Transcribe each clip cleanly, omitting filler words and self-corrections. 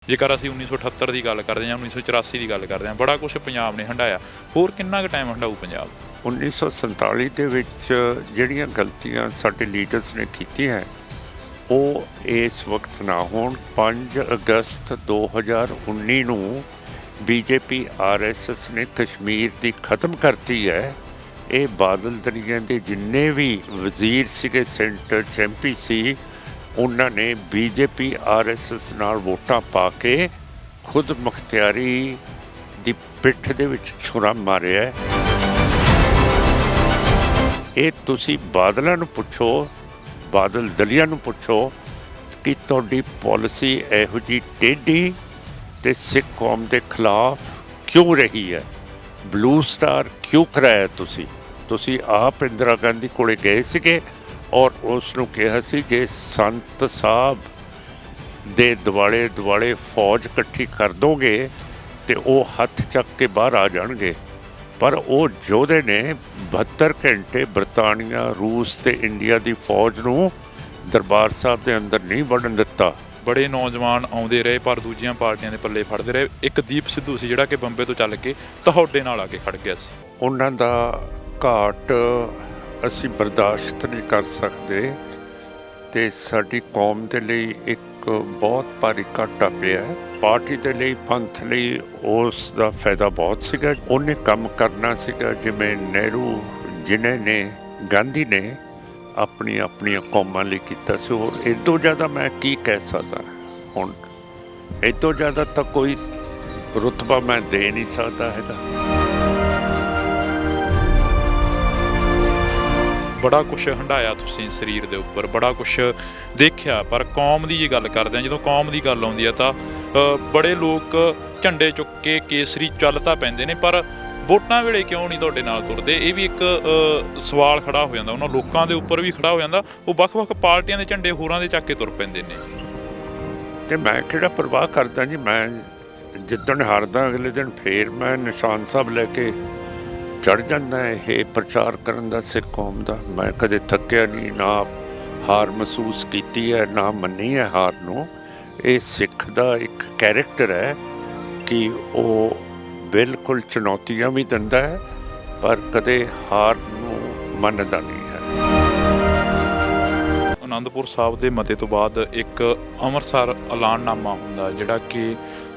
ਜੇਕਰ ਅਸੀਂ 1978 ਦੀ ਗੱਲ ਕਰਦੇ ਜਾਂ 1984 ਦੀ ਗੱਲ ਕਰਦੇ ਹਾਂ, ਬੜਾ ਕੁਛ ਪੰਜਾਬ ਨੇ ਹੰਢਾਇਆ। ਹੋਰ ਕਿੰਨਾ ਕੁ ਟਾਈਮ ਹੰਢਾਊ ਪੰਜਾਬ? 1947 ਦੇ ਵਿੱਚ ਜਿਹੜੀਆਂ ਗਲਤੀਆਂ ਸਾਡੇ ਲੀਡਰਸ ਨੇ ਕੀਤੀਆਂ ਉਹ ਇਸ ਵਕਤ ਨਾ ਹੋਣ। 5 ਅਗਸਤ 2019 ਨੂੰ BJP RSS ਨੇ ਕਸ਼ਮੀਰ ਦੀ ਖਤਮ ਕਰਤੀ ਹੈ। ਇਹ ਬਾਦਲ ਦਲੀਆਂ ਦੇ ਜਿੰਨੇ ਵੀ ਵਜ਼ੀਰ ਸੀਗੇ ਸੈਂਟਰ 'ਚ MP ਸੀ, ਉਹਨਾਂ ਨੇ BJP RSS ਨਾਲ ਵੋਟਾਂ ਪਾ ਕੇ ਖੁਦ ਮੁਖਤਿਆਰੀ ਦੀ ਪਿੱਠ ਦੇ ਵਿੱਚ ਛੁਰਾ ਮਾਰਿਆ। ਇਹ ਤੁਸੀਂ ਬਾਦਲਾਂ ਨੂੰ ਪੁੱਛੋ, ਬਾਦਲ ਦਲੀਆਂ ਨੂੰ ਪੁੱਛੋ ਕਿ ਤੁਹਾਡੀ ਪਾਲਿਸੀ ਇਹੋ ਜਿਹੀ ਟੇਢੀ ਅਤੇ ਸਿੱਖ ਕੌਮ ਦੇ ਖਿਲਾਫ ਕਿਉਂ ਰਹੀ ਹੈ। ਬਲੂ ਸਟਾਰ ਕਿਉਂ ਕਰਾਇਆ? ਤੁਸੀਂ ਆਪ ਇੰਦਰਾ ਗਾਂਧੀ ਕੋਲੇ ਗਏ ਸੀਗੇ ਔਰ ਉਸ ਨੂੰ ਕਿਹਾ ਸੀ ਜੇ ਸੰਤ ਸਾਹਿਬ ਦੇ ਦੁਆਲੇ ਫੌਜ ਇਕੱਠੀ ਕਰ ਦੋਗੇ ਤੇ ਉਹ ਹੱਥ ਚੱਕ ਕੇ ਬਾਹਰ ਆ ਜਾਣਗੇ। ਪਰ ਉਹ ਯੋਧੇ ਨੇ 72 ਘੰਟੇ ਬਰਤਾਨੀਆ, ਰੂਸ ਤੇ ਇੰਡੀਆ ਦੀ ਫੌਜ ਨੂੰ ਦਰਬਾਰ ਸਾਹਿਬ ਦੇ ਅੰਦਰ ਨਹੀਂ ਵੜਨ ਦਿੱਤਾ। ਬੜੇ ਨੌਜਵਾਨ ਆਉਂਦੇ ਰਹੇ ਪਰ ਦੂਜੀਆਂ ਪਾਰਟੀਆਂ ਦੇ ਪੱਲੇ ਫੜਦੇ ਰਹੇ। ਇੱਕ ਦੀਪ ਸਿੱਧੂ ਸੀ ਜਿਹੜਾ ਕਿ ਬੰਬੇ ਤੋਂ ਚੱਲ ਕੇ ਤੁਹਾਡੇ ਨਾਲ ਆ ਕੇ ਖੜ ਗਿਆ ਸੀ। ਉਹਨਾਂ ਦਾ ਘਾਟ ਅਸੀਂ ਬਰਦਾਸ਼ਤ ਨਹੀਂ ਕਰ ਸਕਦੇ ਅਤੇ ਸਾਡੀ ਕੌਮ ਦੇ ਲਈ ਇੱਕ ਬਹੁਤ ਭਾਰੀ ਘਾਟਾ ਪਿਆ। ਪਾਰਟੀ ਦੇ ਲਈ, ਪੰਥ ਲਈ ਉਸ ਦਾ ਫਾਇਦਾ ਬਹੁਤ ਸੀਗਾ। ਉਹਨੇ ਕੰਮ ਕਰਨਾ ਸੀਗਾ ਜਿਵੇਂ ਨਹਿਰੂ, ਜਿਨ੍ਹਾਂ ਨੇ, ਗਾਂਧੀ ਨੇ ਆਪਣੀਆਂ ਕੌਮਾਂ ਲਈ ਕੀਤਾ ਸੀ। ਹੋਰ ਇਹ ਤੋਂ ਜ਼ਿਆਦਾ ਮੈਂ ਕੀ ਕਹਿ ਸਕਦਾ? ਹੁਣ ਇਹ ਤੋਂ ਜ਼ਿਆਦਾ ਤਾਂ ਕੋਈ ਰੁਤਬਾ ਮੈਂ ਦੇ ਨਹੀਂ ਸਕਦਾ ਹੈਗਾ। ਬੜਾ ਕੁਛ ਹੰਢਾਇਆ ਤੁਸੀਂ ਸਰੀਰ ਦੇ ਉੱਪਰ, ਬੜਾ ਕੁਛ ਦੇਖਿਆ। ਪਰ ਕੌਮ ਦੀ ਜੇ ਗੱਲ ਕਰਦੇ ਹਾਂ, ਜਦੋਂ ਕੌਮ ਦੀ ਗੱਲ ਆਉਂਦੀ ਹੈ ਤਾਂ ਬੜੇ ਲੋਕ ਝੰਡੇ ਚੁੱਕ ਕੇ ਕੇਸਰੀ ਚੱਲ ਤਾਂ ਪੈਂਦੇ ਨੇ, ਪਰ ਵੋਟਾਂ ਵੇਲੇ ਕਿਉਂ ਨਹੀਂ ਤੁਹਾਡੇ ਨਾਲ ਤੁਰਦੇ? ਇਹ ਵੀ ਇੱਕ ਸਵਾਲ ਖੜਾ ਹੋ ਜਾਂਦਾ, ਉਹਨਾਂ ਲੋਕਾਂ ਦੇ ਉੱਪਰ ਵੀ ਖੜਾ ਹੋ ਜਾਂਦਾ। ਉਹ ਵੱਖ-ਵੱਖ ਪਾਰਟੀਆਂ ਦੇ ਝੰਡੇ ਹੋਰਾਂ ਦੇ ਚੱਕ ਕੇ ਤੁਰ ਪੈਂਦੇ ਨੇ। ਅਤੇ ਮੈਂ ਕਿਹੜਾ ਪਰਵਾਹ ਕਰਦਾ ਜੀ। ਮੈਂ ਜਿੱਦਣ ਹਾਰਦਾ ਅਗਲੇ ਦਿਨ ਫੇਰ ਮੈਂ ਨਿਸ਼ਾਨ ਸਾਹਿਬ ਲੈ ਕੇ ਚੜ੍ਹ ਜਾਂਦਾ ਇਹ ਪ੍ਰਚਾਰ ਕਰਨ ਦਾ ਸਿੱਖ ਕੌਮ ਦਾ। ਮੈਂ ਕਦੇ ਥੱਕਿਆ ਨਹੀਂ, ਨਾ ਹਾਰ ਮਹਿਸੂਸ ਕੀਤੀ ਹੈ, ਨਾ ਮੰਨੀ ਹੈ ਹਾਰ ਨੂੰ। ਇਹ ਸਿੱਖ ਦਾ ਇੱਕ ਕੈਰੈਕਟਰ ਹੈ ਕਿ ਉਹ ਬਿਲਕੁਲ ਚੁਣੌਤੀਆਂ ਵੀ ਦਿੰਦਾ ਹੈ ਪਰ ਕਦੇ ਹਾਰ ਨੂੰ ਮੰਨਦਾ ਨਹੀਂ ਹੈ। ਅਨੰਦਪੁਰ ਸਾਹਿਬ ਦੇ ਮਤੇ ਤੋਂ ਬਾਅਦ ਇੱਕ ਅੰਮ੍ਰਿਤਸਰ ਐਲਾਨਨਾਮਾ ਹੁੰਦਾ ਜਿਹੜਾ ਕਿ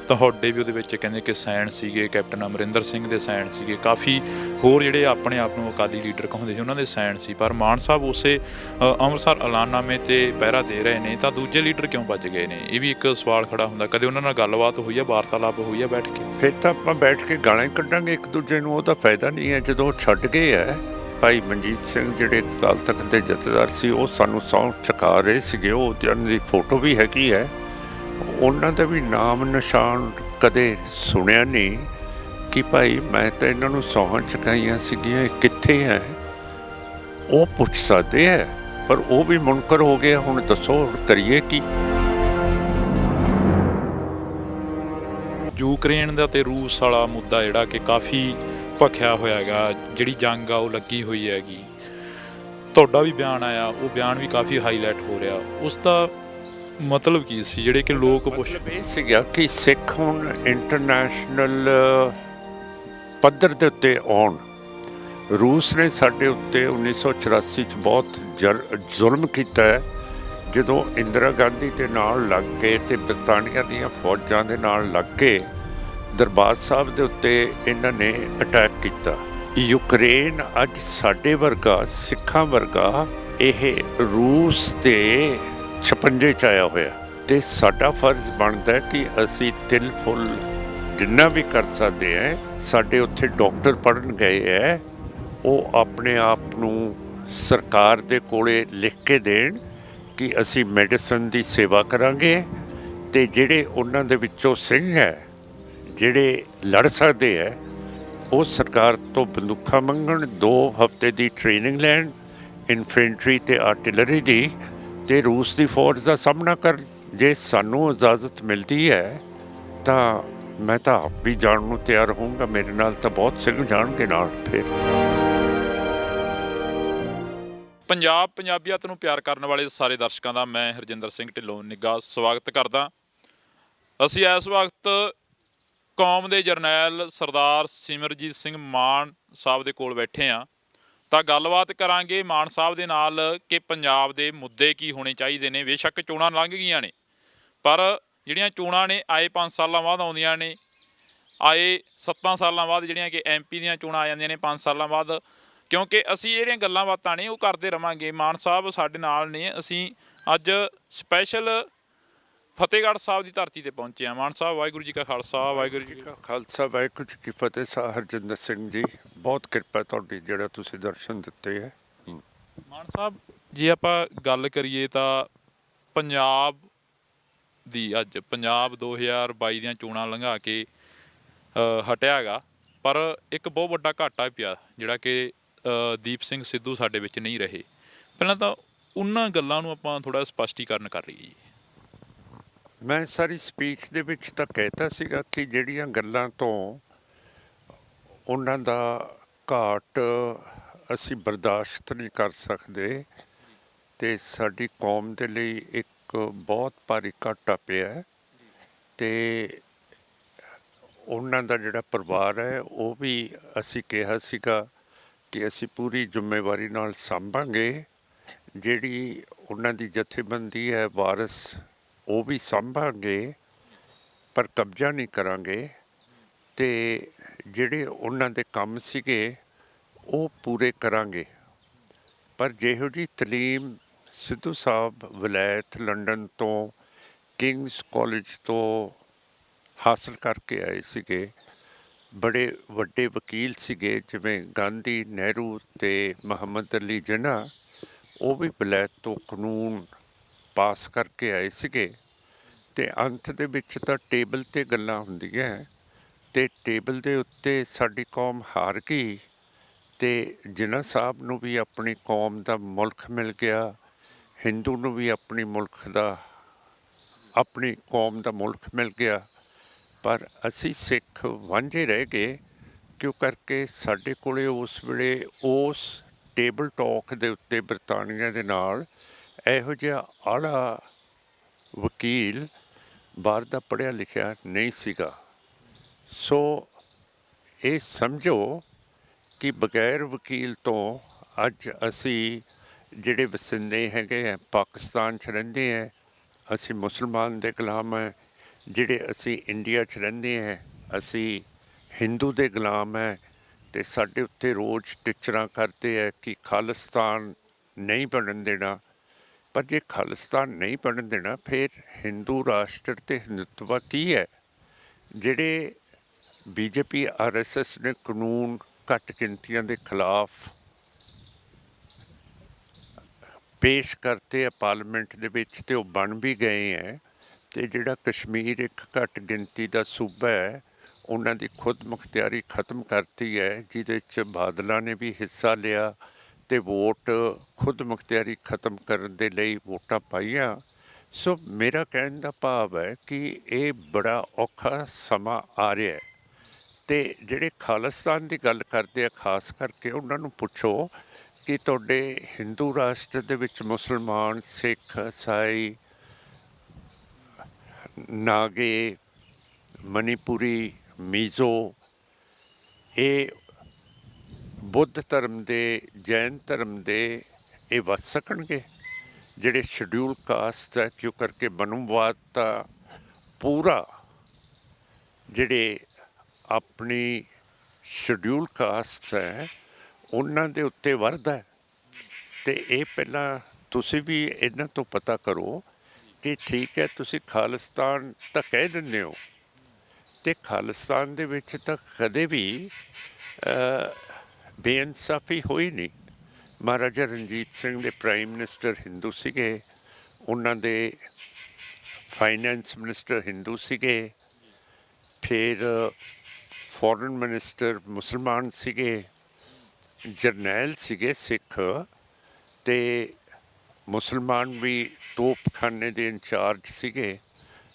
ਤੁਹਾਡੇ ਵੀ ਉਹਦੇ ਵਿੱਚ ਕਹਿੰਦੇ ਕਿ ਸਾਈਨ ਸੀਗੇ, ਕੈਪਟਨ ਅਮਰਿੰਦਰ ਸਿੰਘ ਦੇ ਸਾਈਨ ਸੀਗੇ, ਕਾਫੀ ਹੋਰ ਜਿਹੜੇ ਆਪਣੇ ਆਪ ਨੂੰ ਅਕਾਲੀ ਲੀਡਰ ਕਹਾਉਂਦੇ ਸੀ ਉਹਨਾਂ ਦੇ ਸਾਈਨ ਸੀ। ਪਰ ਮਾਨ ਸਾਹਿਬ ਉਸੇ ਅੰਮ੍ਰਿਤਸਰ ਐਲਾਨਨਾਮੇ 'ਤੇ ਪਹਿਰਾ ਦੇ ਰਹੇ ਨੇ ਤਾਂ ਦੂਜੇ ਲੀਡਰ ਕਿਉਂ ਭੱਜ ਗਏ ਨੇ? ਇਹ ਵੀ ਇੱਕ ਸਵਾਲ ਖੜਾ ਹੁੰਦਾ। ਕਦੇ ਉਹਨਾਂ ਨਾਲ ਗੱਲਬਾਤ ਹੋਈ ਹੈ, ਵਾਰਤਾਲਾਪ ਹੋਈ ਹੈ ਬੈਠ ਕੇ? ਫਿਰ ਤਾਂ ਆਪਾਂ ਬੈਠ ਕੇ ਗਾਲਾਂ ਹੀ ਕੱਢਾਂਗੇ ਇੱਕ ਦੂਜੇ ਨੂੰ, ਉਹਦਾ ਫਾਇਦਾ ਨਹੀਂ ਹੈ। ਜਦੋਂ ਛੱਡ ਗਏ ਹੈ ਭਾਈ ਮਨਜੀਤ ਸਿੰਘ ਜਿਹੜੇ ਅਕਾਲ ਤਖਤ ਦੇ ਜਥੇਦਾਰ ਸੀ, ਉਹ ਸਾਨੂੰ ਸਹੁੰ ਚੁਕਾ ਰਹੇ ਸੀਗੇ, ਉਹ ਉਹਨਾਂ ਦੀ ਫੋਟੋ ਵੀ ਹੈਗੀ ਹੈ। ਉਹਨਾਂ ਦਾ ਵੀ ਨਾਮ ਨਿਸ਼ਾਨ ਕਦੇ ਸੁਣਿਆ ਨਹੀਂ ਕਿ ਭਾਈ ਮੈਂ ਤਾਂ ਇਹਨਾਂ ਨੂੰ ਸਹੁੰ ਚੁਕਾਈਆਂ ਸੀਗੀਆਂ, ਕਿੱਥੇ ਹੈ? ਉਹ ਪੁੱਛ ਸਕਦੇ ਹੈ ਪਰ ਉਹ ਵੀ ਮੁਨਕਰ ਹੋ ਗਿਆ। ਹੁਣ ਦੱਸੋ ਕਰੀਏ ਕੀ? ਯੂਕਰੇਨ ਦਾ ਤੇ ਰੂਸ ਵਾਲਾ ਮੁੱਦਾ ਜਿਹੜਾ ਕਿ ਕਾਫੀ ਭਖਿਆ ਹੋਇਆ ਹੈਗਾ, ਜਿਹੜੀ ਜੰਗ ਆ ਉਹ ਲੱਗੀ ਹੋਈ ਹੈਗੀ। ਤੁਹਾਡਾ ਵੀ ਬਿਆਨ ਆਇਆ, ਉਹ ਬਿਆਨ ਵੀ ਕਾਫੀ ਹਾਈਲਾਈਟ ਹੋ ਰਿਹਾ। ਉਸ ਦਾ ਮਤਲਬ ਕੀ ਸੀ ਜਿਹੜੇ ਕਿ ਲੋਕ ਇਹ ਸੀਗਾ ਕਿ ਸਿੱਖ ਹੁਣ ਇੰਟਰਨੈਸ਼ਨਲ ਪੱਧਰ ਦੇ ਉੱਤੇ ਆਉਣ। ਰੂਸ ਨੇ ਸਾਡੇ ਉੱਤੇ 1984 'ਚ ਬਹੁਤ ਜ਼ੁਲਮ ਕੀਤਾ ਹੈ। ਜਦੋਂ ਇੰਦਰਾ ਗਾਂਧੀ ਦੇ ਨਾਲ ਲੱਗ ਕੇ ਅਤੇ ਬਰਤਾਨੀਆ ਦੀਆਂ ਫੌਜਾਂ ਦੇ ਨਾਲ ਲੱਗ ਕੇ ਦਰਬਾਰ ਸਾਹਿਬ ਦੇ ਉੱਤੇ ਇਹਨਾਂ ਨੇ ਅਟੈਕ ਕੀਤਾ। ਯੂਕਰੇਨ ਅੱਜ ਸਾਡੇ ਵਰਗਾ, ਸਿੱਖਾਂ ਵਰਗਾ, ਇਹ ਰੂਸ ਦੇ ਛਪੰਜੇ 'ਚ ਆਇਆ ਹੋਇਆ ਅਤੇ ਸਾਡਾ ਫਰਜ਼ ਬਣਦਾ ਕਿ ਅਸੀਂ ਤਿਲ ਫੁੱਲ ਜਿੰਨਾ ਵੀ ਕਰ ਸਕਦੇ ਹੈ। ਸਾਡੇ ਉੱਥੇ ਡਾਕਟਰ ਪੜ੍ਹਨ ਗਏ ਹੈ, ਉਹ ਆਪਣੇ ਆਪ ਨੂੰ ਸਰਕਾਰ ਦੇ ਕੋਲੇ ਲਿਖ ਕੇ ਦੇਣ ਕਿ ਅਸੀਂ ਮੈਡੀਸਨ ਦੀ ਸੇਵਾ ਕਰਾਂਗੇ। ਅਤੇ ਜਿਹੜੇ ਉਹਨਾਂ ਦੇ ਵਿੱਚੋਂ ਸਿੰਘ ਹੈ ਜਿਹੜੇ ਲੜ ਸਕਦੇ ਹੈ, ਉਹ ਸਰਕਾਰ ਤੋਂ ਬੰਦੂਕਾਂ ਮੰਗਣ, 2 ਹਫ਼ਤੇ ਦੀ ਟ੍ਰੇਨਿੰਗ ਲੈਣ ਇਨਫੈਂਟਰੀ ਅਤੇ ਆਰਟਿਲਰੀ ਦੀ, ਅਤੇ ਰੂਸ ਦੀ ਫੌਜ ਦਾ ਸਾਹਮਣਾ ਕਰਨ। ਜੇ ਸਾਨੂੰ ਇਜਾਜ਼ਤ ਮਿਲਦੀ ਹੈ ਤਾਂ ਮੈਂ ਤਾਂ ਆਪ ਵੀ ਜਾਣ ਨੂੰ ਤਿਆਰ ਹੋਊਂਗਾ। ਮੇਰੇ ਨਾਲ ਤਾਂ ਬਹੁਤ ਸਿੰਘ ਜਾਣਗੇ ਨਾਲ। ਫਿਰ ਪੰਜਾਬ ਪੰਜਾਬੀਅਤ ਨੂੰ ਪਿਆਰ ਕਰਨ ਵਾਲੇ ਸਾਰੇ ਦਰਸ਼ਕਾਂ ਦਾ ਮੈਂ ਹਰਜਿੰਦਰ ਸਿੰਘ ਢਿੱਲੋਂ ਨਿੱਘਾ ਸਵਾਗਤ ਕਰਦਾ। ਅਸੀਂ ਇਸ ਵਕਤ ਕੌਮ ਦੇ ਜਰਨੈਲ ਸਰਦਾਰ ਸਿਮਰਜੀਤ ਸਿੰਘ ਮਾਨ ਸਾਹਿਬ ਦੇ ਕੋਲ ਬੈਠੇ ਹਾਂ ਤਾਂ ਗੱਲਬਾਤ ਕਰਾਂਗੇ ਮਾਨ ਸਾਹਿਬ ਦੇ ਨਾਲ ਕਿ ਪੰਜਾਬ ਦੇ ਮੁੱਦੇ ਕੀ ਹੋਣੇ ਚਾਹੀਦੇ ਨੇ। ਬੇਸ਼ੱਕ ਚੋਣਾਂ ਲੰਘ ਗਈਆਂ ਨੇ ਪਰ ਜਿਹੜੀਆਂ ਚੋਣਾਂ ਨੇ ਆਏ 5 ਸਾਲਾਂ ਬਾਅਦ ਆਉਂਦੀਆਂ ਨੇ, ਆਏ 7 ਸਾਲਾਂ ਬਾਅਦ ਜਿਹੜੀਆਂ ਕਿ MP ਦੀਆਂ ਚੋਣਾਂ ਆ ਜਾਂਦੀਆਂ ਨੇ 5 ਸਾਲਾਂ ਬਾਅਦ, ਕਿਉਂਕਿ ਅਸੀਂ ਜਿਹੜੀਆਂ ਗੱਲਾਂ ਬਾਤਾਂ ਨੇ ਉਹ ਕਰਦੇ ਰਵਾਂਗੇ। ਮਾਨ ਸਾਹਿਬ ਸਾਡੇ ਨਾਲ ਨੇ। ਅਸੀਂ ਅੱਜ ਸਪੈਸ਼ਲ ਫਤਿਹਗੜ੍ਹ ਸਾਹਿਬ ਦੀ ਧਰਤੀ ਤੇ ਪਹੁੰਚੇ ਹਾਂ। ਮਾਨ ਸਾਹਿਬ ਵਾਹਿਗੁਰੂ ਜੀ ਕਾ ਖਾਲਸਾ ਵਾਹਿਗੁਰੂ ਜੀ ਕੀ ਖਾਲਸਾ ਵਾਹਿਗੁਰੂ ਜੀ ਕੀ ਫਤਿਹ। ਸਾਹਿਬ ਹਰਜਿੰਦਰ ਸਿੰਘ ਜੀ, ਬਹੁਤ ਕਿਰਪਾ ਤੁਹਾਡੀ ਜਿਹੜਾ ਤੁਸੀਂ ਦਰਸ਼ਨ ਦਿੱਤੇ ਹੈ। ਮਾਨ ਸਾਹਿਬ ਜੇ ਆਪਾਂ ਗੱਲ ਕਰੀਏ ਤਾਂ ਪੰਜਾਬ ਦੀ ਅੱਜ ਪੰਜਾਬ 2022 ਦੀਆਂ ਚੋਣਾਂ ਲੰਘਾ ਕੇ ਹਟਿਆ ਹੈਗਾ, ਪਰ ਇੱਕ ਬਹੁਤ ਵੱਡਾ ਘਾਟਾ ਪਿਆ ਜਿਹੜਾ ਕਿ ਦੀਪ ਸਿੰਘ ਸਿੱਧੂ ਸਾਡੇ ਵਿੱਚ ਨਹੀਂ ਰਹੇ। ਪਹਿਲਾਂ ਤਾਂ ਉਹਨਾਂ ਗੱਲਾਂ ਨੂੰ ਆਪਾਂ ਥੋੜ੍ਹਾ ਸਪਸ਼ਟੀਕਰਨ ਕਰ ਲਈਏ ਜੀ। ਮੈਂ ਸਾਰੀ ਸਪੀਚ ਦੇ ਵਿੱਚ ਤਾਂ ਕਹਿਤਾ ਸੀਗਾ ਕਿ ਜਿਹੜੀਆਂ ਗੱਲਾਂ ਤੋਂ ਉਹਨਾਂ ਦਾ ਘਾਟ ਅਸੀਂ ਬਰਦਾਸ਼ਤ ਨਹੀਂ ਕਰ ਸਕਦੇ ਅਤੇ ਸਾਡੀ ਕੌਮ ਦੇ ਲਈ ਇੱਕ ਬਹੁਤ ਭਾਰੀ ਘਾਟਾ ਪਿਆ ਅਤੇ ਉਹਨਾਂ ਦਾ ਜਿਹੜਾ ਪਰਿਵਾਰ ਹੈ ਉਹ ਵੀ ਅਸੀਂ ਕਿਹਾ ਸੀਗਾ ਕਿ ਅਸੀਂ ਪੂਰੀ ਜ਼ਿੰਮੇਵਾਰੀ ਨਾਲ ਸਾਂਭਾਂਗੇ। ਜਿਹੜੀ ਉਹਨਾਂ ਦੀ ਜਥੇਬੰਦੀ ਹੈ ਵਾਰਸ ਉਹ ਵੀ ਸਾਂਭਾਂਗੇ ਪਰ ਕਬਜ਼ਾ ਨਹੀਂ ਕਰਾਂਗੇ ਅਤੇ ਜਿਹੜੇ ਉਹਨਾਂ ਦੇ ਕੰਮ ਸੀਗੇ ਉਹ ਪੂਰੇ ਕਰਾਂਗੇ। ਪਰ ਜਿਹੋ ਜਿਹੀ ਤਾਲੀਮ ਸਿੱਧੂ ਸਾਹਿਬ ਵਲਾਇਤ ਲੰਡਨ ਤੋਂ ਕਿੰਗਸ ਕਾਲਜ ਤੋਂ ਹਾਸਲ ਕਰਕੇ ਆਏ ਸੀਗੇ, ਬੜੇ ਵੱਡੇ ਵਕੀਲ ਸੀਗੇ ਜਿਵੇਂ ਗਾਂਧੀ, ਨਹਿਰੂ ਅਤੇ ਮੁਹੰਮਦ ਅਲੀ ਜਿੰਨਾ, ਉਹ ਵੀ ਵਲਾਇਤ ਤੋਂ ਕਾਨੂੰਨ ਪਾਸ ਕਰਕੇ ਆਏ ਸੀਗੇ ਅਤੇ ਅੰਤ ਦੇ ਵਿੱਚ ਤਾਂ ਟੇਬਲ 'ਤੇ ਗੱਲਾਂ ਹੁੰਦੀਆਂ ਅਤੇ ਟੇਬਲ ਦੇ ਉੱਤੇ ਸਾਡੀ ਕੌਮ ਹਾਰ ਗਈ ਅਤੇ ਜਿੰਨਾ ਸਾਹਿਬ ਨੂੰ ਵੀ ਆਪਣੀ ਕੌਮ ਦਾ ਮੁਲਕ ਮਿਲ ਗਿਆ, ਹਿੰਦੂ ਨੂੰ ਵੀ ਆਪਣੀ ਕੌਮ ਦਾ ਮੁਲਕ ਮਿਲ ਗਿਆ, ਪਰ ਅਸੀਂ ਸਿੱਖ ਵਾਂਝੇ ਰਹਿ ਗਏ। ਕਿਉਂ ਕਰਕੇ ਸਾਡੇ ਕੋਲ ਉਸ ਵੇਲੇ ਉਸ ਟੇਬਲ ਟਾਕ ਦੇ ਉੱਤੇ ਬਰਤਾਨੀਆ ਦੇ ਨਾਲ ਇਹੋ ਜਿਹਾ ਆਲਾ ਵਕੀਲ ਬਾਹਰ ਦਾ ਪੜ੍ਹਿਆ ਲਿਖਿਆ ਨਹੀਂ ਸੀਗਾ। ਸੋ ਇਹ ਸਮਝੋ ਕਿ ਬਗੈਰ ਵਕੀਲ ਤੋਂ ਅੱਜ ਅਸੀਂ ਜਿਹੜੇ ਵਸਿੰਦੇ ਹੈਗੇ ਹੈ ਪਾਕਿਸਤਾਨ 'ਚ ਰਹਿੰਦੇ ਹੈ, ਅਸੀਂ ਮੁਸਲਮਾਨ ਦੇ ਗੁਲਾਮ ਹੈ। ਜਿਹੜੇ ਅਸੀਂ ਇੰਡੀਆ 'ਚ ਰਹਿੰਦੇ ਹੈ ਅਸੀਂ ਹਿੰਦੂ ਦੇ ਗੁਲਾਮ ਹੈ ਅਤੇ ਸਾਡੇ ਉੱਤੇ ਰੋਜ਼ ਟਿੱਚਰਾਂ ਕਰਦੇ ਹੈ ਕਿ ਖਾਲਿਸਤਾਨ ਨਹੀਂ ਬਣਨ ਦੇਣਾ। ਪਰ ਜੇ ਖਾਲਿਸਤਾਨ ਨਹੀਂ ਬਣਨ ਦੇਣਾ ਫਿਰ ਹਿੰਦੂ ਰਾਸ਼ਟਰ ਅਤੇ ਹਿੰਦੂਤਵਾ ਕੀ ਹੈ? ਜਿਹੜੇ BJP RSS ਨੇ ਕਾਨੂੰਨ ਘੱਟ ਗਿਣਤੀਆਂ ਦੇ ਖਿਲਾਫ ਪੇਸ਼ ਕਰਤੇ ਹੈ ਪਾਰਲੀਮੈਂਟ ਦੇ ਵਿੱਚ ਅਤੇ ਉਹ ਬਣ ਵੀ ਗਏ ਹੈ, ਅਤੇ ਜਿਹੜਾ ਕਸ਼ਮੀਰ ਇੱਕ ਘੱਟ ਗਿਣਤੀ ਦਾ ਸੂਬਾ ਹੈ ਉਹਨਾਂ ਦੀ ਖੁਦ ਮੁਖਤਿਆਰੀ ਖਤਮ ਕਰਤੀ ਹੈ, ਜਿਹਦੇ 'ਚ ਬਾਦਲਾਂ ਨੇ ਵੀ ਹਿੱਸਾ ਲਿਆ ਅਤੇ ਵੋਟ ਖੁਦ ਮੁਖਤਿਆਰੀ ਖਤਮ ਕਰਨ ਦੇ ਲਈ ਵੋਟਾਂ ਪਾਈਆਂ। ਸੋ ਮੇਰਾ ਕਹਿਣ ਦਾ ਭਾਵ ਹੈ ਕਿ ਇਹ ਬੜਾ ਔਖਾ ਸਮਾਂ ਆ ਰਿਹਾ ਹੈ ਅਤੇ ਜਿਹੜੇ ਖਾਲਿਸਤਾਨ ਦੀ ਗੱਲ ਕਰਦੇ ਆ ਖਾਸ ਕਰਕੇ ਉਹਨਾਂ ਨੂੰ ਪੁੱਛੋ ਕਿ ਤੁਹਾਡੇ ਹਿੰਦੂ ਰਾਸ਼ਟਰ ਦੇ ਵਿੱਚ ਮੁਸਲਮਾਨ, ਸਿੱਖ, ਈਸਾਈ, ਨਾਗੇ, ਮਨੀਪੁਰੀ, ਮੀਜ਼ੋ, ਇਹ ਬੁੱਧ ਧਰਮ ਦੇ, ਜੈਨ ਧਰਮ ਦੇ, ਇਹ ਵੱਸ ਸਕਣਗੇ? ਜਿਹੜੇ ਸ਼ਡਿਊਲ ਕਾਸਟ ਹੈ ਕਿਉਂ ਕਰਕੇ ਬਣੂਵਾਦ ਤਾਂ ਪੂਰਾ ਜਿਹੜੇ ਆਪਣੀ ਸ਼ਡਿਊਲ ਕਾਸਟ ਹੈ ਉਹਨਾਂ ਦੇ ਉੱਤੇ ਵਰਦਾ ਹੈ। ਅਤੇ ਇਹ ਪਹਿਲਾਂ ਤੁਸੀਂ ਵੀ ਇਹਨਾਂ ਤੋਂ ਪਤਾ ਕਰੋ ਕਿ ਠੀਕ ਹੈ ਤੁਸੀਂ ਖਾਲਿਸਤਾਨ ਤਾਂ ਕਹਿ ਦਿੰਦੇ ਹੋ ਅਤੇ ਖਾਲਿਸਤਾਨ ਦੇ ਵਿੱਚ ਤਾਂ ਕਦੇ ਵੀ ਬੇਇਨਸਾਫੀ ਹੋਈ ਨਹੀਂ। ਮਹਾਰਾਜਾ ਰਣਜੀਤ ਸਿੰਘ ਦੇ ਪ੍ਰਾਈਮ ਮਿਨਿਸਟਰ ਹਿੰਦੂ ਸੀਗੇ, ਉਹਨਾਂ ਦੇ ਫਾਈਨੈਂਸ ਮਿਨਿਸਟਰ ਹਿੰਦੂ ਸੀਗੇ, ਫਿਰ ਫੋਰਨ ਮਿਨਿਸਟਰ ਮੁਸਲਮਾਨ ਸੀਗੇ, ਜਰਨੈਲ ਸੀਗੇ ਸਿੱਖ ਅਤੇ ਮੁਸਲਮਾਨ ਵੀ ਤੋਪਖਾਨੇ ਦੇ ਇੰਚਾਰਜ ਸੀਗੇ।